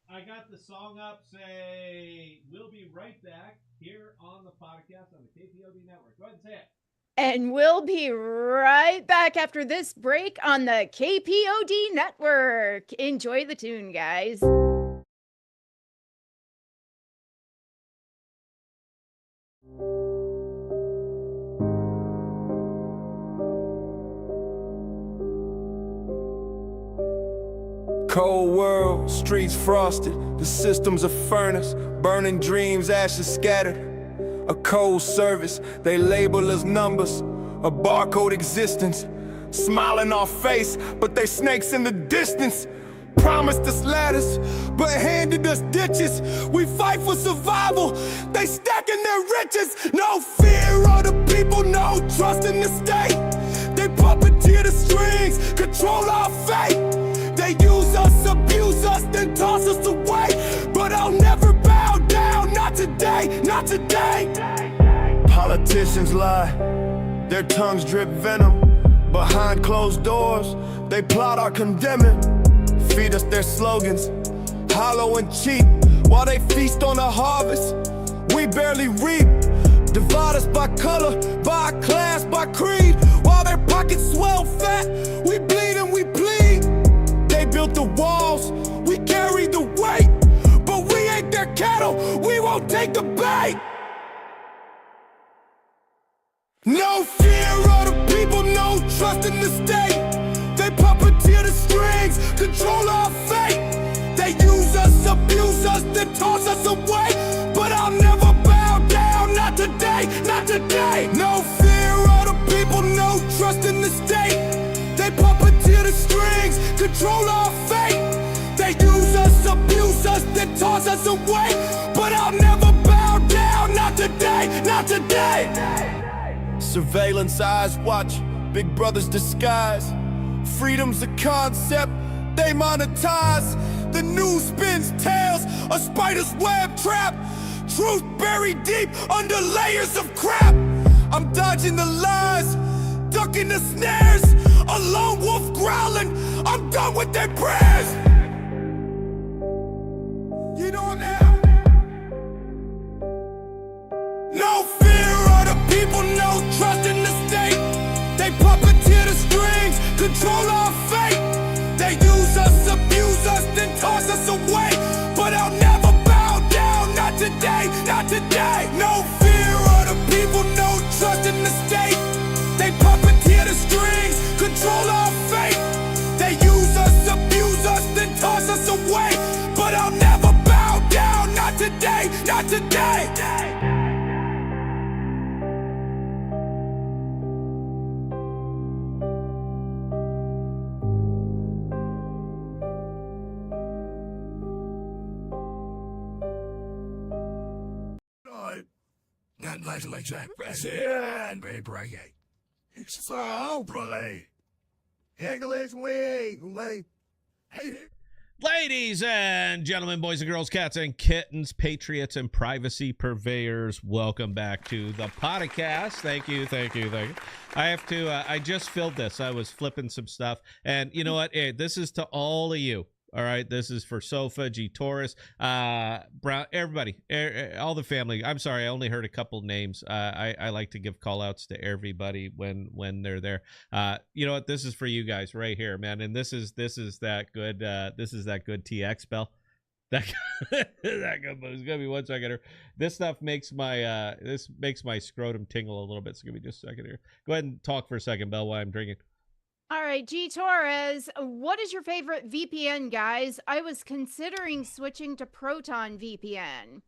I got the song up. Say, we'll be right back here on the podcast on the KPOD network. Go ahead and say it. And we'll be right back after this break on the KPOD network. Enjoy the tune, guys. Cold world, streets frosted, the system's a furnace, burning dreams, ashes scattered. A cold service, they label as numbers, a barcode existence. Smile in our face, but they snakes in the distance. Promised us ladders, but handed us ditches. We fight for survival, they stacking their riches. No fear of the people, no trust in the state. They puppeteer the strings, control our fate. They use us, abuse us, then toss us away. But I'll never bow down, not today, not today. Politicians lie, their tongues drip venom. Behind closed doors, they plot our condemning. Feed us their slogans, hollow and cheap. While they feast on the harvest, we barely reap. Divide us by color, by class, by creed. While their pockets swell fat, we bleed and we bleed. They built the walls, we carry the weight. But we ain't their cattle, we won't take the bait. No fear of the people, no trust in the state. They puppeteer the strings, control our fate. They use us, abuse us, then toss us away. But I'll never bow down, not today, not today. No fear of the people, no trust in the state. They puppeteer the strings, control our fate. They use us, abuse us, then toss us away. But I'll never bow down, not today, not today. Surveillance eyes watch, big brother's disguise. Freedom's a concept, they monetize. The news spins tales, a spider's web trap. Truth buried deep under layers of crap. I'm dodging the lies, ducking the snares. A lone wolf growling, I'm done with their prayers. You know now. No fear of the people, no trust in the state. They puppeteer the strings, today, not today. No fear of the people, no trust in the state. They puppeteer the strings, control our fate. They use us, abuse us, then toss us away. But I'll never bow down, not today, not today. Not like that. And be breaking. So, brother. English way. Hey. Ladies and gentlemen, boys and girls, cats and kittens, patriots and privacy purveyors, welcome back to the podcast. Thank you. I have to, I just filled this. I was flipping some stuff. And you know what? Hey, this is to all of you. All right, this is for Sofa, G. Taurus, Brown, everybody, all the family. I'm sorry, I only heard a couple names. I like to give call outs to everybody when they're there. You know what? This is for you guys right here, man. And this is that good. This is that good TX bell. That good. It's gonna be 1 second here. This stuff makes my my scrotum tingle a little bit. So give me just a second here. Go ahead and talk for a second, Bell, while I'm drinking. All right, G. Torres, what is your favorite VPN, guys? I was considering switching to Proton VPN.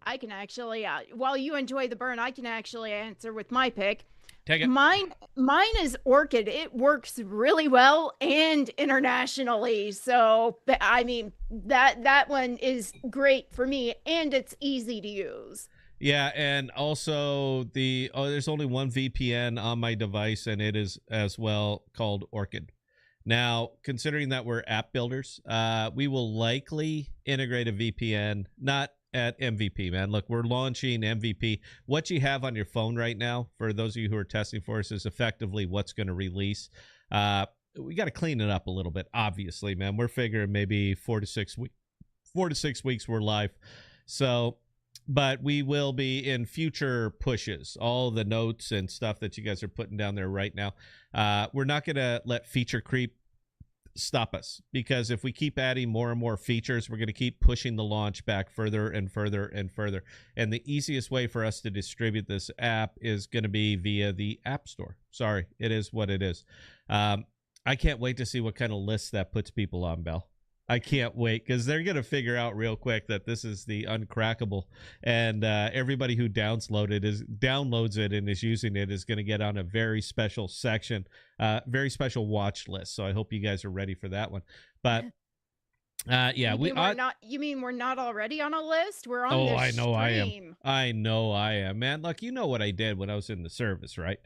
I can actually, while you enjoy the burn, I can actually answer with my pick. Take it. Mine is Orchid. It works really well and internationally. So, I mean, that one is great for me, and it's easy to use. Yeah, and also there's only one VPN on my device, and it is as well called Orchid. Now, considering that we're app builders, we will likely integrate a VPN, not at MVP, man. Look, we're launching MVP. What you have on your phone right now, for those of you who are testing for us, is effectively what's going to release. We got to clean it up a little bit, obviously, man. We're figuring maybe 4 to 6 weeks we're live. So, but we will be in future pushes, all the notes and stuff that you guys are putting down there right now. We're not going to let feature creep stop us, because if we keep adding more and more features, we're going to keep pushing the launch back further and further and further. And the easiest way for us to distribute this app is going to be via the App Store. Sorry, it is what it is. I can't wait to see what kind of lists that puts people on, Bell. I can't wait, because they're going to figure out real quick that this is the uncrackable, and everybody who downloads it and is using it is going to get on a very special section, very special watch list. So I hope you guys are ready for that one. But yeah, you mean we're not already on a list? We're on this I know stream. I am, man. Look, you know what I did when I was in the service, right?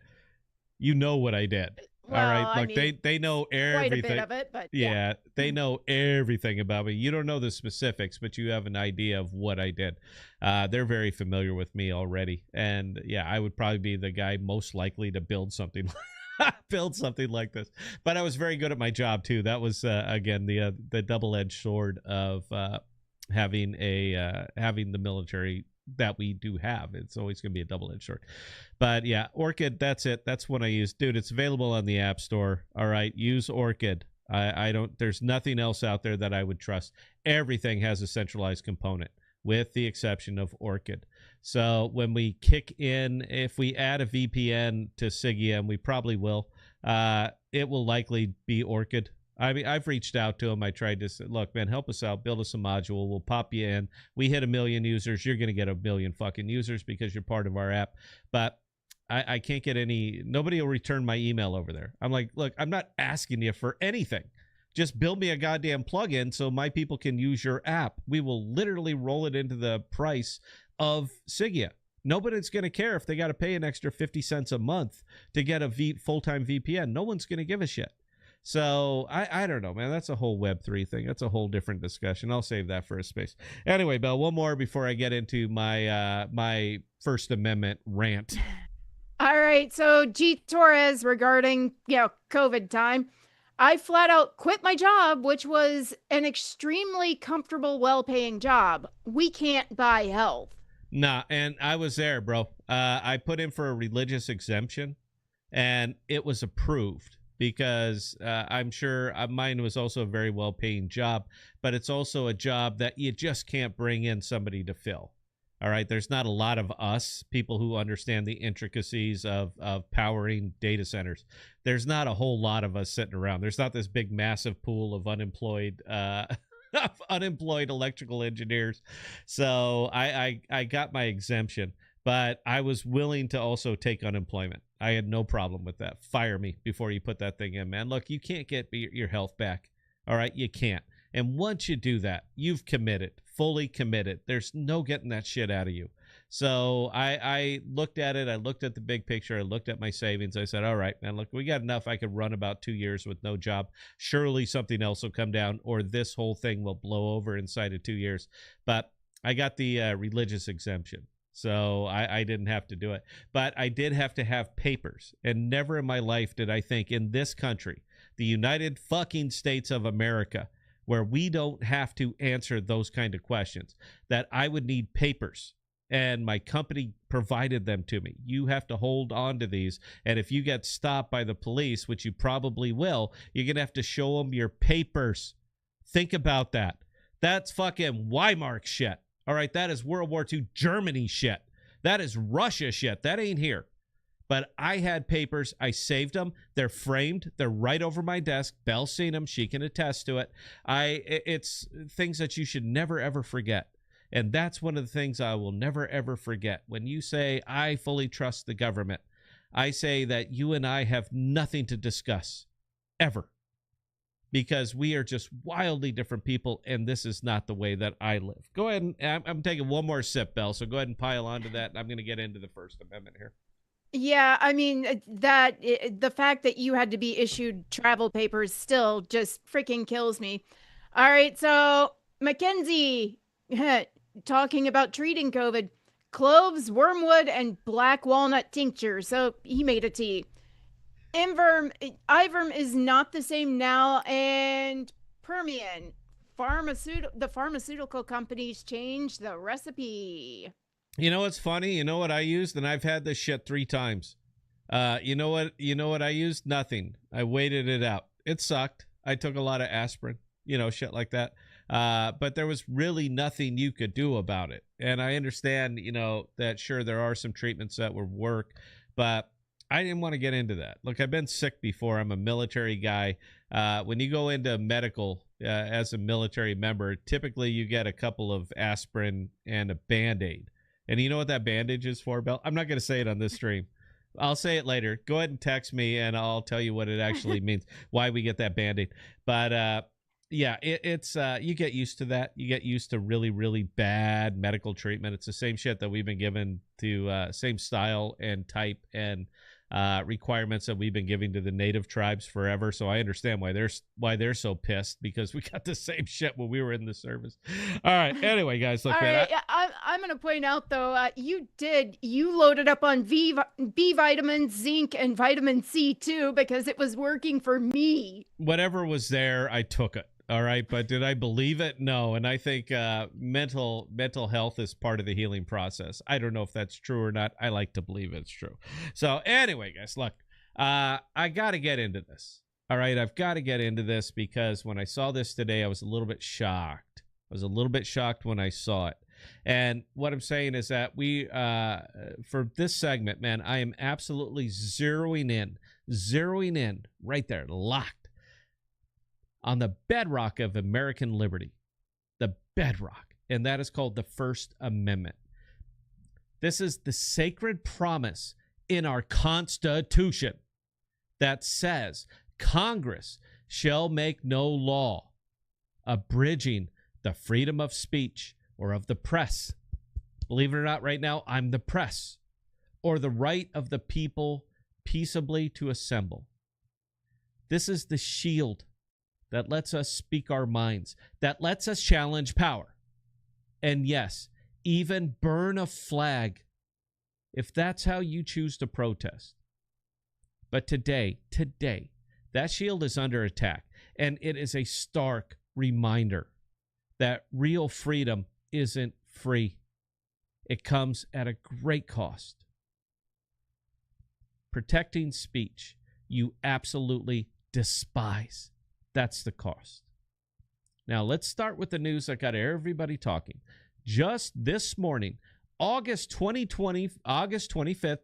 You know what I did. Well, all right, I look, mean, they know everything. Quite a bit of it, but yeah, they know everything about me. You don't know the specifics, but you have an idea of what I did. They're very familiar with me already, and yeah, I would probably be the guy most likely to build something like this. But I was very good at my job too. That was again the double-edged sword of having the military that we do have. It's always going to be a double-edged sword. But yeah, Orchid, that's it. That's what I use. Dude, it's available on the App Store. All right, use Orchid. There's nothing else out there that I would trust. Everything has a centralized component, with the exception of Orchid. So when we kick in, if we add a VPN to Sigia, and we probably will, it will likely be Orchid. I mean, I've reached out to them. I tried to say, look, man, help us out. Build us a module. We'll pop you in. We hit 1 million users. You're going to get 1 million fucking users because you're part of our app. But I can't get nobody will return my email over there. I'm like, look, I'm not asking you for anything. Just build me a goddamn plugin so my people can use your app. We will literally roll it into the price of Sigia. Nobody's going to care if they got to pay an extra 50 cents a month to get a full-time VPN. No one's going to give a shit. So I don't know, man. That's a whole Web3 thing. That's a whole different discussion. I'll save that for a space. Anyway, Belle, one more before I get into my my First Amendment rant. All right. So G. Torres, regarding COVID time, I flat out quit my job, which was an extremely comfortable, well-paying job. We can't buy health. Nah, and I was there, bro. I put in for a religious exemption, and it was approved. Because I'm sure mine was also a very well-paying job, but it's also a job that you just can't bring in somebody to fill. All right. There's not a lot of us, people who understand the intricacies of powering data centers. There's not a whole lot of us sitting around. There's not this big, massive pool of unemployed unemployed electrical engineers. So I got my exemption, but I was willing to also take unemployment. I had no problem with that. Fire me before you put that thing in, man. Look, you can't get your health back. All right. You can't. And once you do that, you've committed, fully committed. There's no getting that shit out of you. So I looked at it. I looked at the big picture. I looked at my savings. I said, all right, man, look, we got enough. I could run about 2 years with no job. Surely something else will come down, or this whole thing will blow over inside of 2 years. But I got the religious exemption. So I didn't have to do it. But I did have to have papers. And never in my life did I think, in this country, the United fucking States of America, where we don't have to answer those kind of questions, that I would need papers. And my company provided them to me. You have to hold on to these. And if you get stopped by the police, which you probably will, you're going to have to show them your papers. Think about that. That's fucking Weimar shit. All right, that is World War II Germany shit. That is Russia shit. That ain't here. But I had papers. I saved them. They're framed. They're right over my desk. Belle's seen them. She can attest to it. It's things that you should never, ever forget. And that's one of the things I will never, ever forget. When you say, I fully trust the government, I say that you and I have nothing to discuss, ever. Because we are just wildly different people, and this is not the way that I live. Go ahead, and I'm taking one more sip, Belle, so go ahead and pile onto that. I'm going to get into the First Amendment here. Yeah, I mean, the fact that you had to be issued travel papers still just freaking kills me. All right, so Mackenzie talking about treating COVID, cloves, wormwood, and black walnut tincture. So he made a tea. Iverm is not the same now, and Permian. The pharmaceutical companies changed the recipe. You know what's funny? You know what I used? And I've had this shit 3 times. You know what I used? Nothing. I waited it out. It sucked. I took a lot of aspirin, shit like that. But there was really nothing you could do about it. And I understand, that sure, there are some treatments that would work, but I didn't want to get into that. Look, I've been sick before. I'm a military guy. When you go into medical as a military member, typically you get a couple of aspirin and a Band-Aid. And you know what that bandage is for, Belle? I'm not going to say it on this stream. I'll say it later. Go ahead and text me, and I'll tell you what it actually means, why we get that Band-Aid. But, yeah, it's you get used to that. You get used to really, really bad medical treatment. It's the same shit that we've been given to same style and type and requirements that we've been giving to the native tribes forever. So I understand why they're so pissed, because we got the same shit when we were in the service. All right. Anyway, guys, look. All right, I'm going to point out though, you loaded up on B vitamins, zinc, and vitamin C too, because it was working for me. Whatever was there, I took it. All right, but did I believe it? No. And I think mental health is part of the healing process. I don't know if that's true or not. I like to believe it's true. So anyway, guys, look, I got to get into this. All right, I've got to get into this because when I saw this today, I was a little bit shocked. I was a little bit shocked when I saw it. And what I'm saying is that we, for this segment, man, I am absolutely zeroing in right there, locked on the bedrock of American liberty, the bedrock, and that is called the First Amendment. This is the sacred promise in our Constitution that says Congress shall make no law abridging the freedom of speech or of the press. Believe it or not, right now, I'm the press, or the right of the people peaceably to assemble. This is the shield that lets us speak our minds, that lets us challenge power. And yes, even burn a flag if that's how you choose to protest. But today, that shield is under attack, and it is a stark reminder that real freedom isn't free. It comes at a great cost. Protecting speech, you absolutely despise. That's the cost. Now, let's start with the news that got everybody talking. Just this morning, August 25th,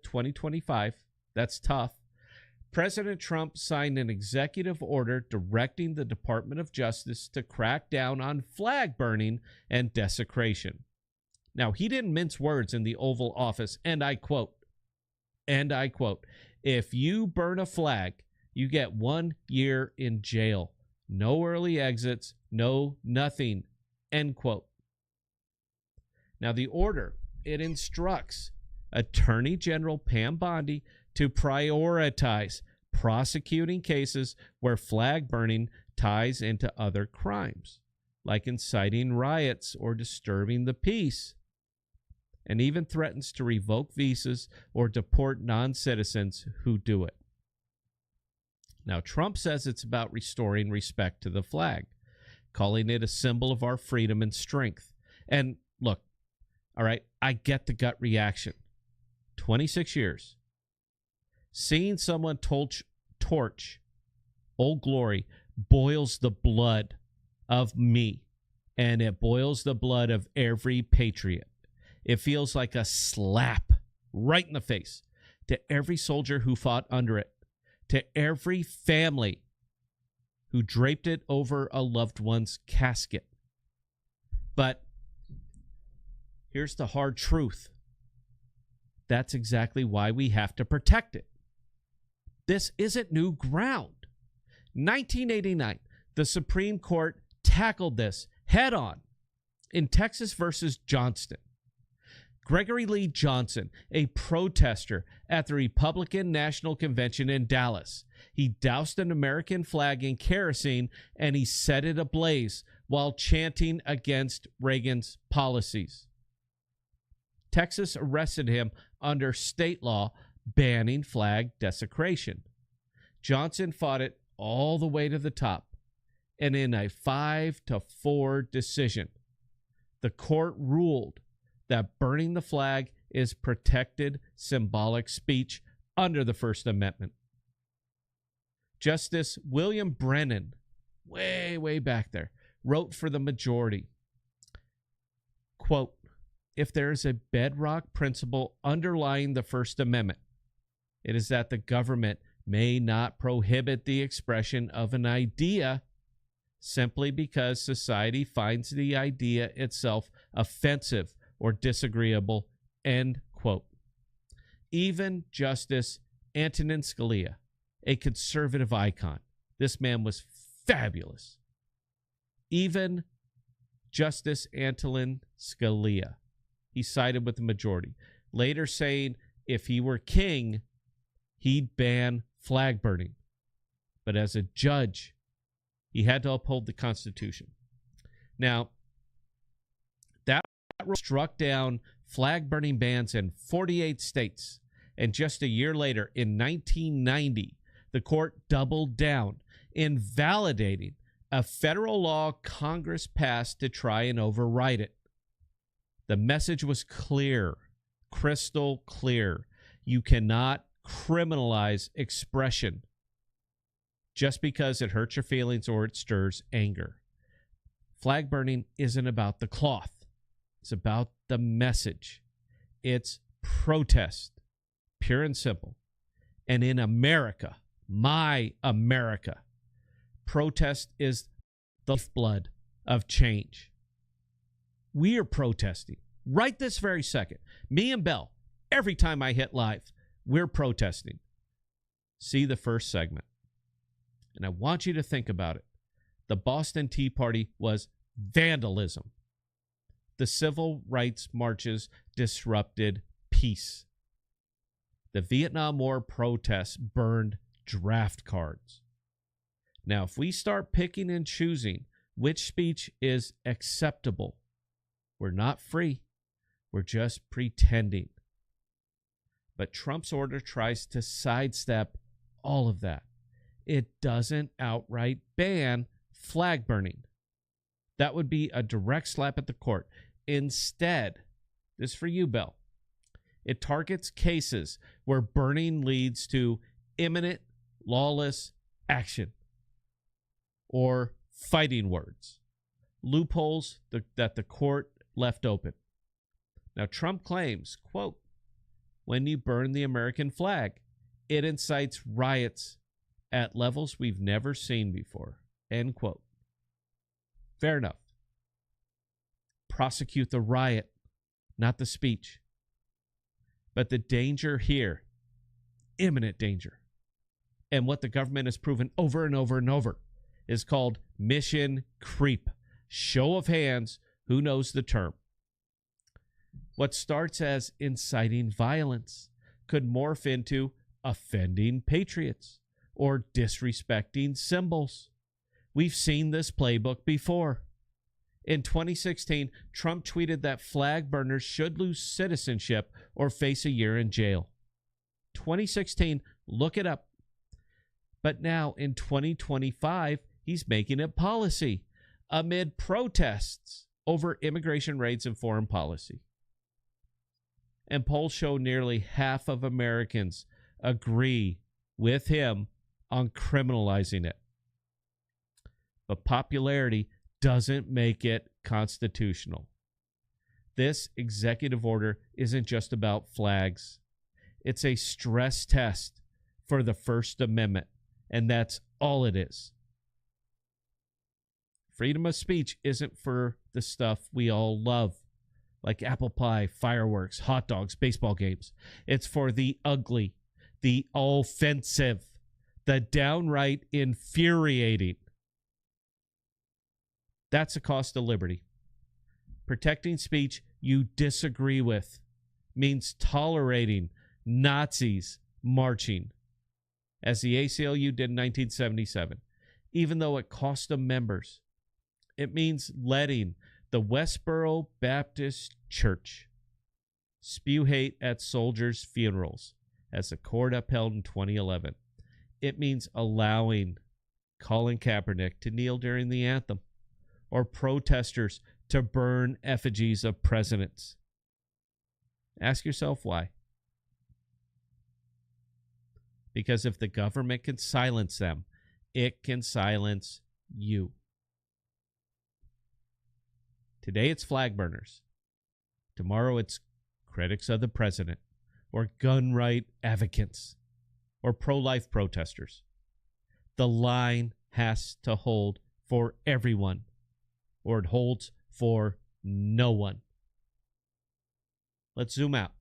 2025, that's tough, President Trump signed an executive order directing the Department of Justice to crack down on flag burning and desecration. Now, he didn't mince words in the Oval Office, and I quote, if you burn a flag, you get 1 year in jail. No early exits, no nothing, end quote. Now, the order, it instructs Attorney General Pam Bondi to prioritize prosecuting cases where flag burning ties into other crimes, like inciting riots or disturbing the peace, and even threatens to revoke visas or deport non-citizens who do it. Now, Trump says it's about restoring respect to the flag, calling it a symbol of our freedom and strength. And look, all right, I get the gut reaction. 26 years. Seeing someone torch Old Glory boils the blood of me, and it boils the blood of every patriot. It feels like a slap right in the face to every soldier who fought under it, to every family who draped it over a loved one's casket. But here's the hard truth. That's exactly why we have to protect it. This isn't new ground. 1989, the Supreme Court tackled this head on in Texas versus Johnston. Gregory Lee Johnson, a protester at the Republican National Convention in Dallas. He doused an American flag in kerosene and he set it ablaze while chanting against Reagan's policies. Texas arrested him under state law banning flag desecration. Johnson fought it all the way to the top, and in a 5-4 decision, the court ruled that burning the flag is protected symbolic speech under the First Amendment. Justice William Brennan, way back there, wrote for the majority, quote, if there is a bedrock principle underlying the First Amendment, it is that the government may not prohibit the expression of an idea simply because society finds the idea itself offensive or disagreeable, end quote. Even Justice Antonin Scalia, a conservative icon, this man was fabulous. Even Justice Antonin Scalia, he sided with the majority, later saying if he were king, he'd ban flag burning. But as a judge, he had to uphold the Constitution. Now, that struck down flag burning bans in 48 states. And just a year later, in 1990, the court doubled down, invalidating a federal law Congress passed to try and override it. The message was clear, crystal clear. You cannot criminalize expression just because it hurts your feelings or it stirs anger. Flag burning isn't about the cloth. It's about the message. It's protest, pure and simple. And in America, my America, protest is the lifeblood of change. We are protesting right this very second. Me and Bell, every time I hit live, we're protesting. See the first segment. And I want you to think about it. The Boston Tea Party was vandalism. The civil rights marches disrupted peace. The Vietnam War protests burned draft cards. Now, if we start picking and choosing which speech is acceptable, we're not free. We're just pretending. But Trump's order tries to sidestep all of that. It doesn't outright ban flag burning. That would be a direct slap at the court. Instead, this is for you, Bell, it targets cases where burning leads to imminent lawless action or fighting words, loopholes that the court left open. Now, Trump claims, quote, when you burn the American flag, it incites riots at levels we've never seen before, end quote. Fair enough. Prosecute the riot, not the speech. But the danger here, imminent danger, and what the government has proven over and over and over, is called mission creep. Show of hands, who knows the term? What starts as inciting violence could morph into offending patriots or disrespecting symbols. We've seen this playbook before. In 2016, Trump tweeted that flag burners should lose citizenship or face a year in jail. 2016, look it up. But now in 2025, he's making it policy amid protests over immigration raids and foreign policy. And polls show nearly half of Americans agree with him on criminalizing it. But popularity doesn't make it constitutional. This executive order isn't just about flags. It's a stress test for the First Amendment, and that's all it is. Freedom of speech isn't for the stuff we all love, like apple pie, fireworks, hot dogs, baseball games. It's for the ugly, the offensive, the downright infuriating. That's the cost of liberty. Protecting speech you disagree with means tolerating Nazis marching, as the ACLU did in 1977, even though it cost them members. It means letting the Westboro Baptist Church spew hate at soldiers' funerals, as the court upheld in 2011. It means allowing Colin Kaepernick to kneel during the anthem, or protesters to burn effigies of presidents. Ask yourself why. Because if the government can silence them, it can silence you. Today it's flag burners. Tomorrow it's critics of the president, or gun right advocates, or pro-life protesters. The line has to hold for everyone, or it holds for no one. Let's zoom out.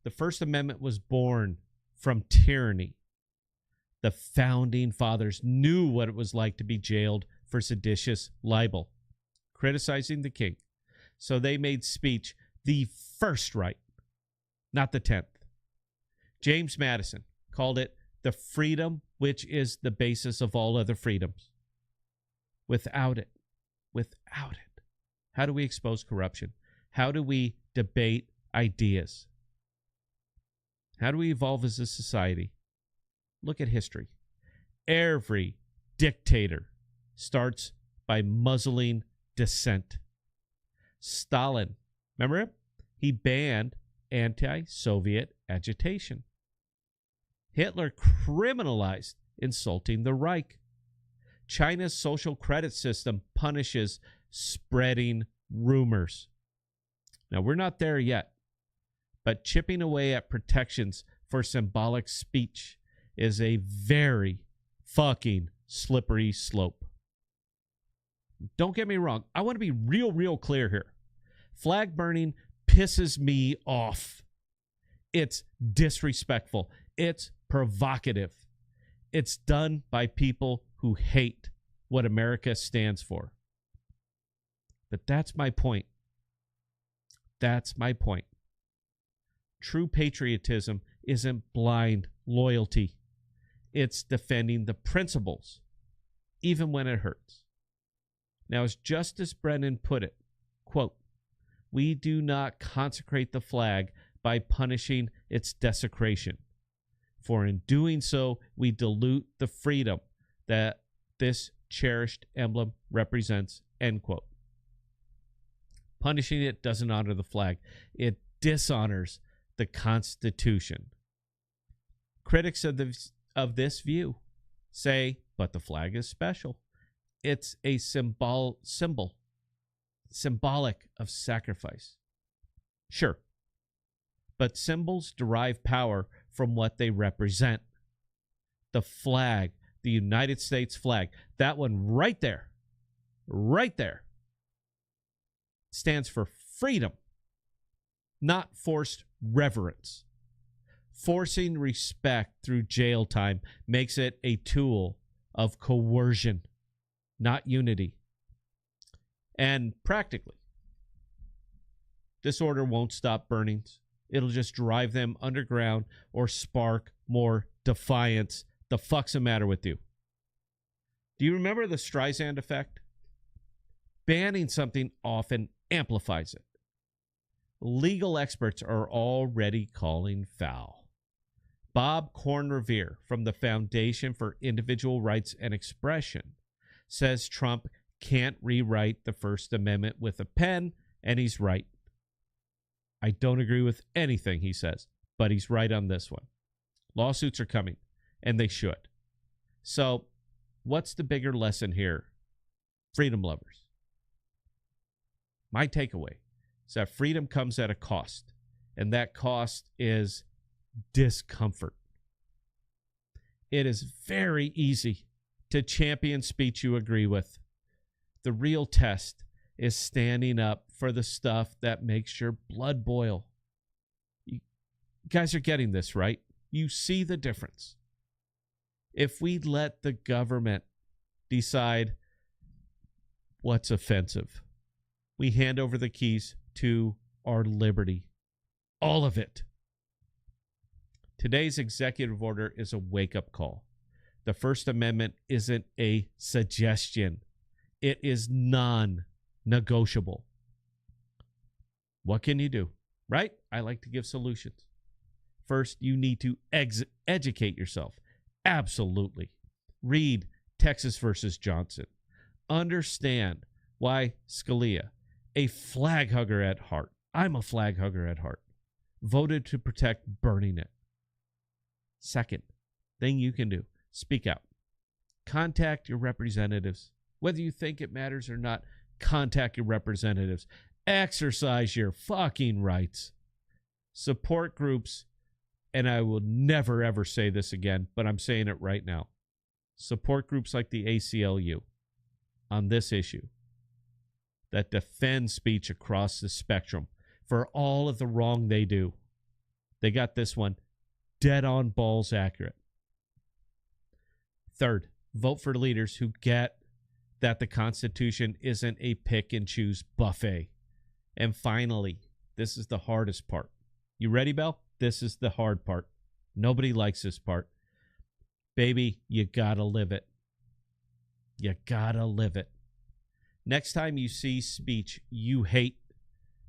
The First Amendment was born from tyranny. The founding fathers knew what it was like to be jailed for seditious libel, criticizing the king. So they made speech the first right, not the 10th. James Madison called it the freedom which is the basis of all other freedoms. Without it, how do we expose corruption? How do we debate ideas? How do we evolve as a society? Look at history. Every dictator starts by muzzling dissent. Stalin, remember him? He banned anti-Soviet agitation. Hitler criminalized insulting the Reich. China's social credit system punishes spreading rumors. Now, we're not there yet, but chipping away at protections for symbolic speech is a very fucking slippery slope. Don't get me wrong. I want to be real clear here. Flag burning pisses me off. It's disrespectful. It's provocative. It's done by people who hate what America stands for. But that's my point. That's my point. True patriotism isn't blind loyalty. It's defending the principles, even when it hurts. Now, as Justice Brennan put it, quote, "We do not consecrate the flag by punishing its desecration, for in doing so, we dilute the freedom that this cherished emblem represents," end quote. Punishing it doesn't honor the flag. It dishonors the Constitution. Critics of this view say, but the flag is special. It's a symbolic of sacrifice. Sure. But symbols derive power from what they represent. The flag, the United States flag, that one right there, stands for freedom, not forced reverence. Forcing respect through jail time makes it a tool of coercion, not unity. And practically, this order won't stop burnings. It'll just drive them underground or spark more defiance. The fuck's the matter with you? Do you remember the Streisand effect? Banning something often amplifies it. Legal experts are already calling foul. Bob Kornrever from the Foundation for Individual Rights and Expression says Trump can't rewrite the First Amendment with a pen, and he's right. I don't agree with anything he says, but he's right on this one. Lawsuits are coming, and they should. So, what's the bigger lesson here? Freedom lovers. My takeaway is that freedom comes at a cost, and that cost is discomfort. It is very easy to champion speech you agree with. The real test is standing up for the stuff that makes your blood boil. You guys are getting this, right? You see the difference. If we let the government decide what's offensive, we hand over the keys to our liberty. All of it. Today's executive order is a wake-up call. The First Amendment isn't a suggestion. It is non-negotiable. What can you do? Right? I like to give solutions. First, you need to educate yourself. Absolutely. Read Texas versus Johnson. Understand why Scalia, a flag hugger at heart, I'm a flag hugger at heart, voted to protect burning it. Second thing you can do, speak out. Contact your representatives. Whether you think it matters or not, contact your representatives. Exercise your fucking rights. Support groups, and I will never ever say this again, but I'm saying it right now. Support groups like the ACLU on this issue that defend speech across the spectrum for all of the wrong they do. They got this one dead on balls accurate. Third, vote for leaders who get that the Constitution isn't a pick and choose buffet. And finally, this is the hardest part. You ready, Belle? This is the hard part. Nobody likes this part. Baby, you gotta live it. You gotta live it. Next time you see speech you hate,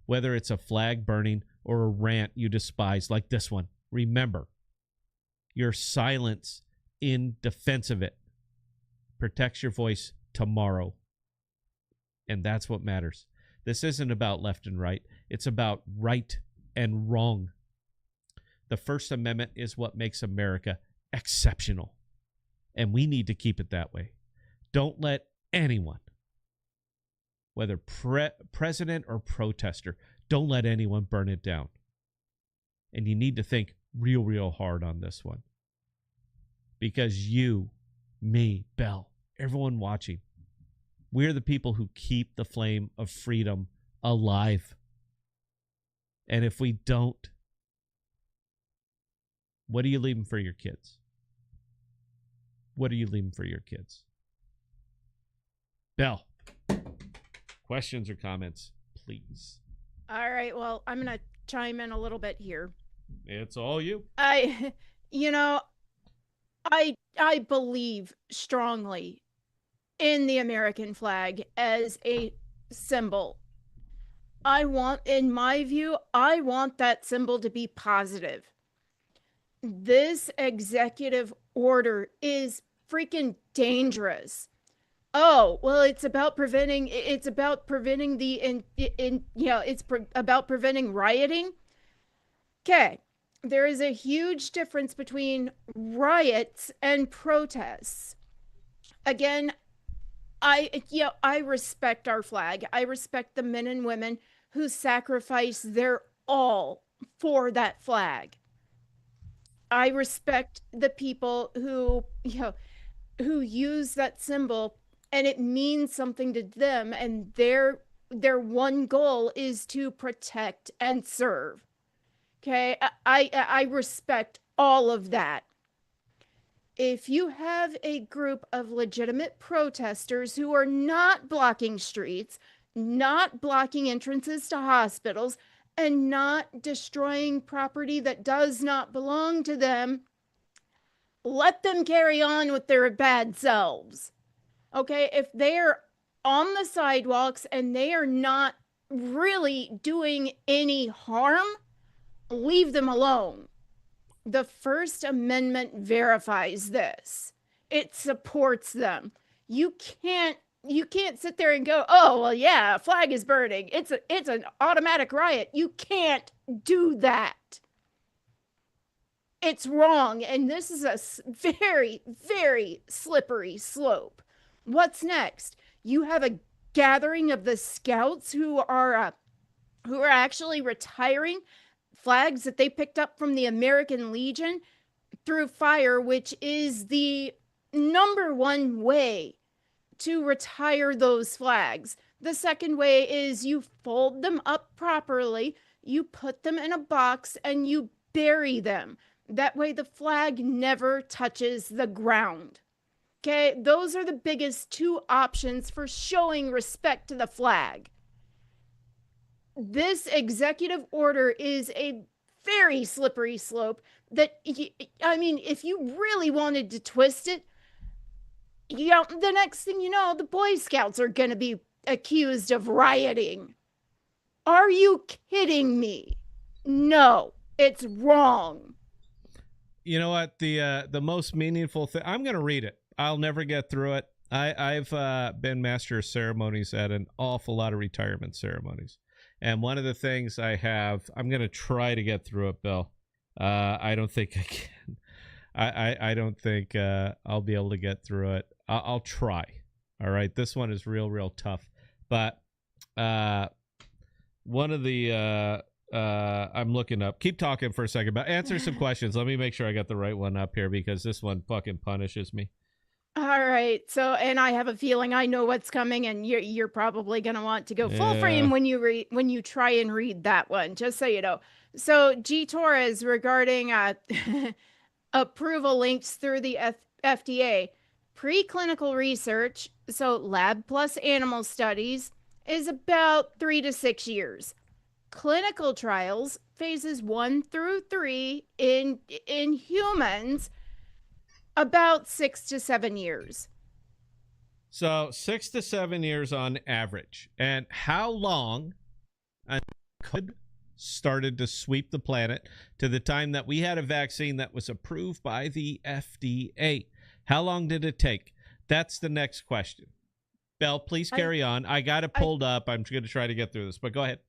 whether it's a flag burning or a rant you despise like this one, remember, your silence in defense of it protects your voice tomorrow. And that's what matters. This isn't about left and right. It's about right and wrong. The First Amendment is what makes America exceptional. And we need to keep it that way. Don't let anyone, whether president or protester, don't let anyone burn it down. And you need to think real hard on this one. Because you, me, Belle, everyone watching, we're the people who keep the flame of freedom alive. And if we don't, what are you leaving for your kids? What are you leaving for your kids? Belle, questions or comments, please. All right. Well, I'm going to chime in a little bit here. It's all you. I believe strongly in the American flag as a symbol. In my view, I want that symbol to be positive. This executive order is freaking dangerous. Oh, well, it's about preventing about preventing rioting. Okay. There is a huge difference between riots and protests. Again, I respect our flag. I respect the men and women who sacrifice their all for that flag. I respect the people who, who use that symbol and it means something to them, and their one goal is to protect and serve. Okay? I respect all of that. If you have a group of legitimate protesters who are not blocking streets, not blocking entrances to hospitals, and not destroying property that does not belong to them, let them carry on with their bad selves. Okay? If they're on the sidewalks and they are not really doing any harm, leave them alone. The First Amendment verifies this. It supports them. You can't sit there and go, "Oh, well, yeah, a flag is burning. It's an automatic riot." You can't do that. It's wrong, and this is a very, very slippery slope. What's next? You have a gathering of the scouts who are actually retiring flags that they picked up from the American Legion through fire, which is the number one way to retire those flags. The second way is you fold them up properly, you put them in a box, and you bury them. That way the flag never touches the ground. Okay, those are the biggest two options for showing respect to the flag. This executive order is a very slippery slope that, I mean, if you really wanted to twist it, the next thing you know, the Boy Scouts are going to be accused of rioting. Are you kidding me? No, it's wrong. You know what? The most meaningful thing, I'm going to read it. I'll never get through it. I've been master of ceremonies at an awful lot of retirement ceremonies. And one of the things I'm going to try to get through it, Bill. I don't think I can. I don't think I'll be able to get through it. I'll try. All right. This one is real tough. But one of the I'm looking up. Keep talking for a second, but answer some questions. Let me make sure I got the right one up here because this one fucking punishes me. All right. So, and I have a feeling I know what's coming, and you're probably going to want to go full frame when you try and read that one, just so you know. So, G. Torres regarding approval links through the FDA. Preclinical research, so lab plus animal studies, is about 3 to 6 years. Clinical trials, phases 1 through 3 in humans, about 6 to 7 years. So 6 to 7 years on average. And how long could started to sweep the planet to the time that we had a vaccine that was approved by the FDA? How long did it take? That's the next question. Belle, please carry on. I got it pulled up. I'm going to try to get through this, but go ahead.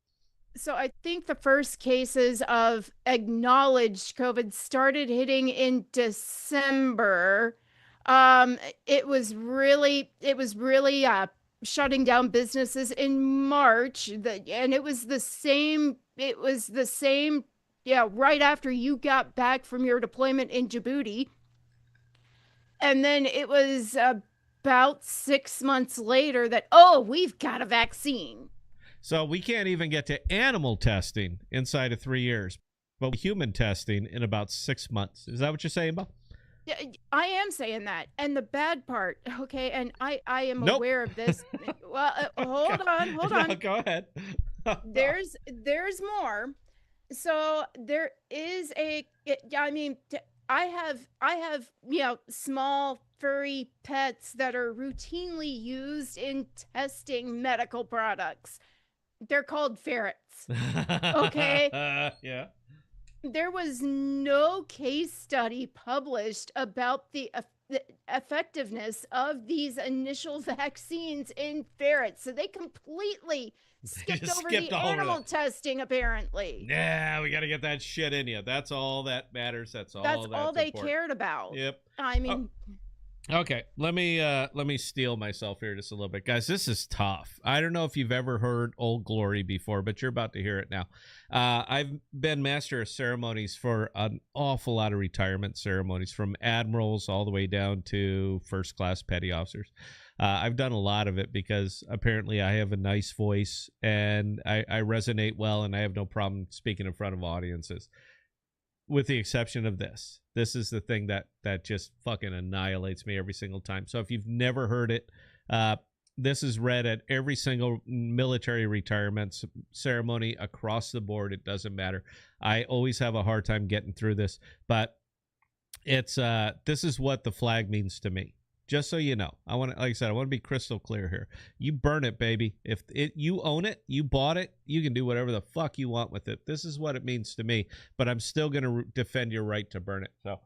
So I think the first cases of acknowledged COVID started hitting in December. It was really shutting down businesses in March. And it was the same. Yeah, right after you got back from your deployment in Djibouti. And then it was about 6 months later that, we've got a vaccine. So we can't even get to animal testing inside of 3 years, but human testing in about 6 months. Is that what you're saying, Bo? Yeah, I am saying that. And the bad part, okay, and I am aware of this. Well, hold on. No, go ahead. There's more. So there is I have small furry pets that are routinely used in testing medical products. They're called ferrets. Okay. Yeah. There was no case study published about the effectiveness of these initial vaccines in ferrets. So they completely skipped over the animal testing, apparently. Yeah, we got to get that shit in you. That's all that matters. That's all they important. cared about. Yep. I mean... Okay, let me steel myself here just a little bit, guys. This is tough. I don't know if you've ever heard Old Glory before, but you're about to hear it now. I've been master of ceremonies for an awful lot of retirement ceremonies, from admirals all the way down to first class petty officers. I've done a lot of it because apparently I have a nice voice and I resonate well, and I have no problem speaking in front of audiences, with the exception of this. This is the thing that just fucking annihilates me every single time. So if you've never heard it, this is read at every single military retirement ceremony across the board. It doesn't matter. I always have a hard time getting through this, but it's this is what the flag means to me. Just so you know, like I said, I want to be crystal clear here. You burn it, baby. If you own it, you bought it, you can do whatever the fuck you want with it. This is what it means to me, but I'm still going to defend your right to burn it. So,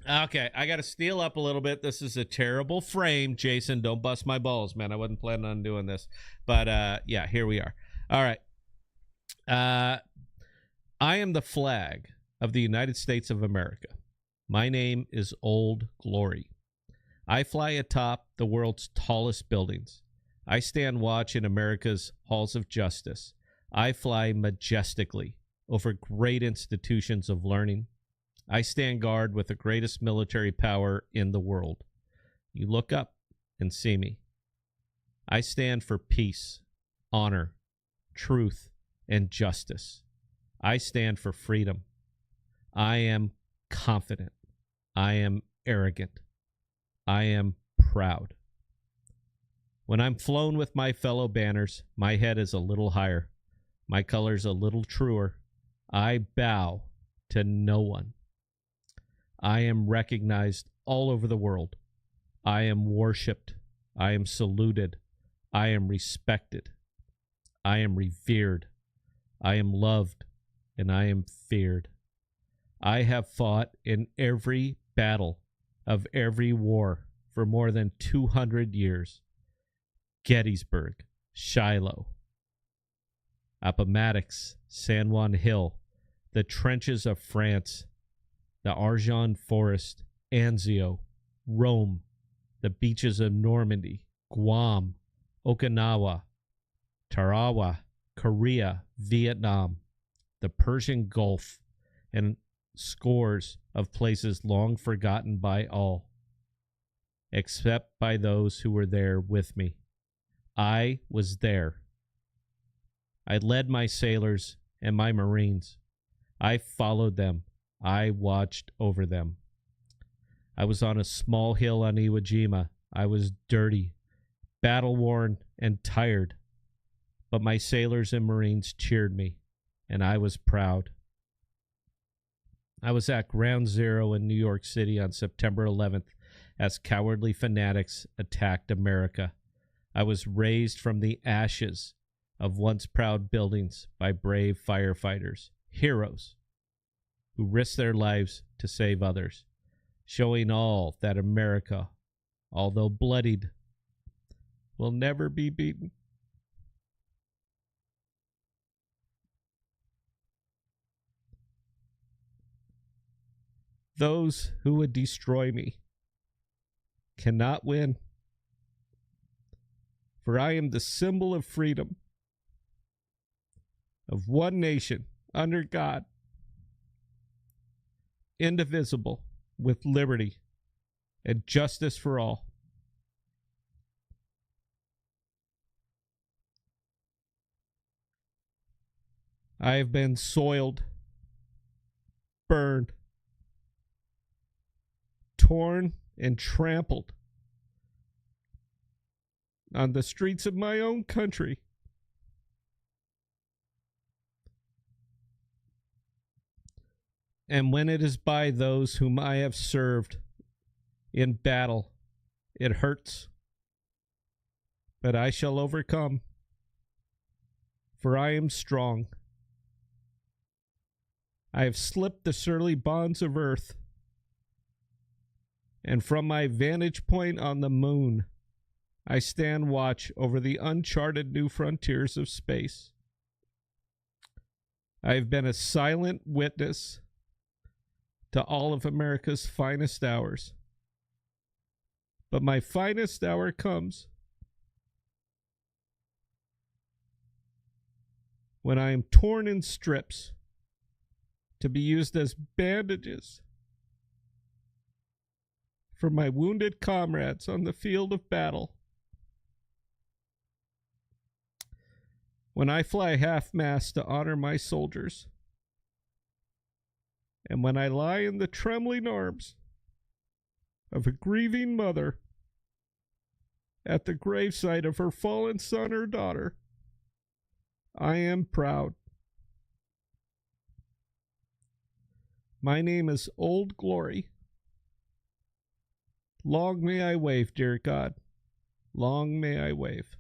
okay, I got to steal up a little bit. This is a terrible frame, Jason. Don't bust my balls, man. I wasn't planning on doing this, but yeah, here we are. All right. I am the flag of the United States of America. My name is Old Glory. I fly atop the world's tallest buildings. I stand watch in America's halls of justice. I fly majestically over great institutions of learning. I stand guard with the greatest military power in the world. You look up and see me. I stand for peace, honor, truth, and justice. I stand for freedom. I am confident. I am arrogant. I am proud. When I'm flown with my fellow banners, my head is a little higher, my colors a little truer. I bow to no one. I am recognized all over the world. I am worshipped. I am saluted. I am respected. I am revered. I am loved, and I am feared. I have fought in every battle of every war for more than 200 years. Gettysburg, Shiloh, Appomattox, San Juan Hill, the trenches of France, the Argonne Forest, Anzio, Rome, the beaches of Normandy, Guam, Okinawa, Tarawa, Korea, Vietnam, the Persian Gulf, and scores of places long forgotten by all, except by those who were there with me. I was there. I led my sailors and my Marines. I followed them. I watched over them. I was on a small hill on Iwo Jima. I was dirty, battle-worn, and tired. But my sailors and Marines cheered me, and I was proud. I was at Ground Zero in New York City on September 11th as cowardly fanatics attacked America. I was raised from the ashes of once proud buildings by brave firefighters, heroes who risked their lives to save others, showing all that America, although bloodied, will never be beaten. Those who would destroy me cannot win, for I am the symbol of freedom, of one nation under God, indivisible, with liberty and justice for all. I have been soiled, burned, torn, and trampled on the streets of my own country. And when it is by those whom I have served in battle, it hurts. But I shall overcome, for I am strong. I have slipped the surly bonds of earth, and from my vantage point on the moon, I stand watch over the uncharted new frontiers of space. I have been a silent witness to all of America's finest hours. But my finest hour comes when I am torn in strips to be used as bandages for my wounded comrades on the field of battle. When I fly half-mast to honor my soldiers, and when I lie in the trembling arms of a grieving mother at the gravesite of her fallen son or daughter, I am proud. My name is Old Glory. Long may I wave, dear God. Long may I wave.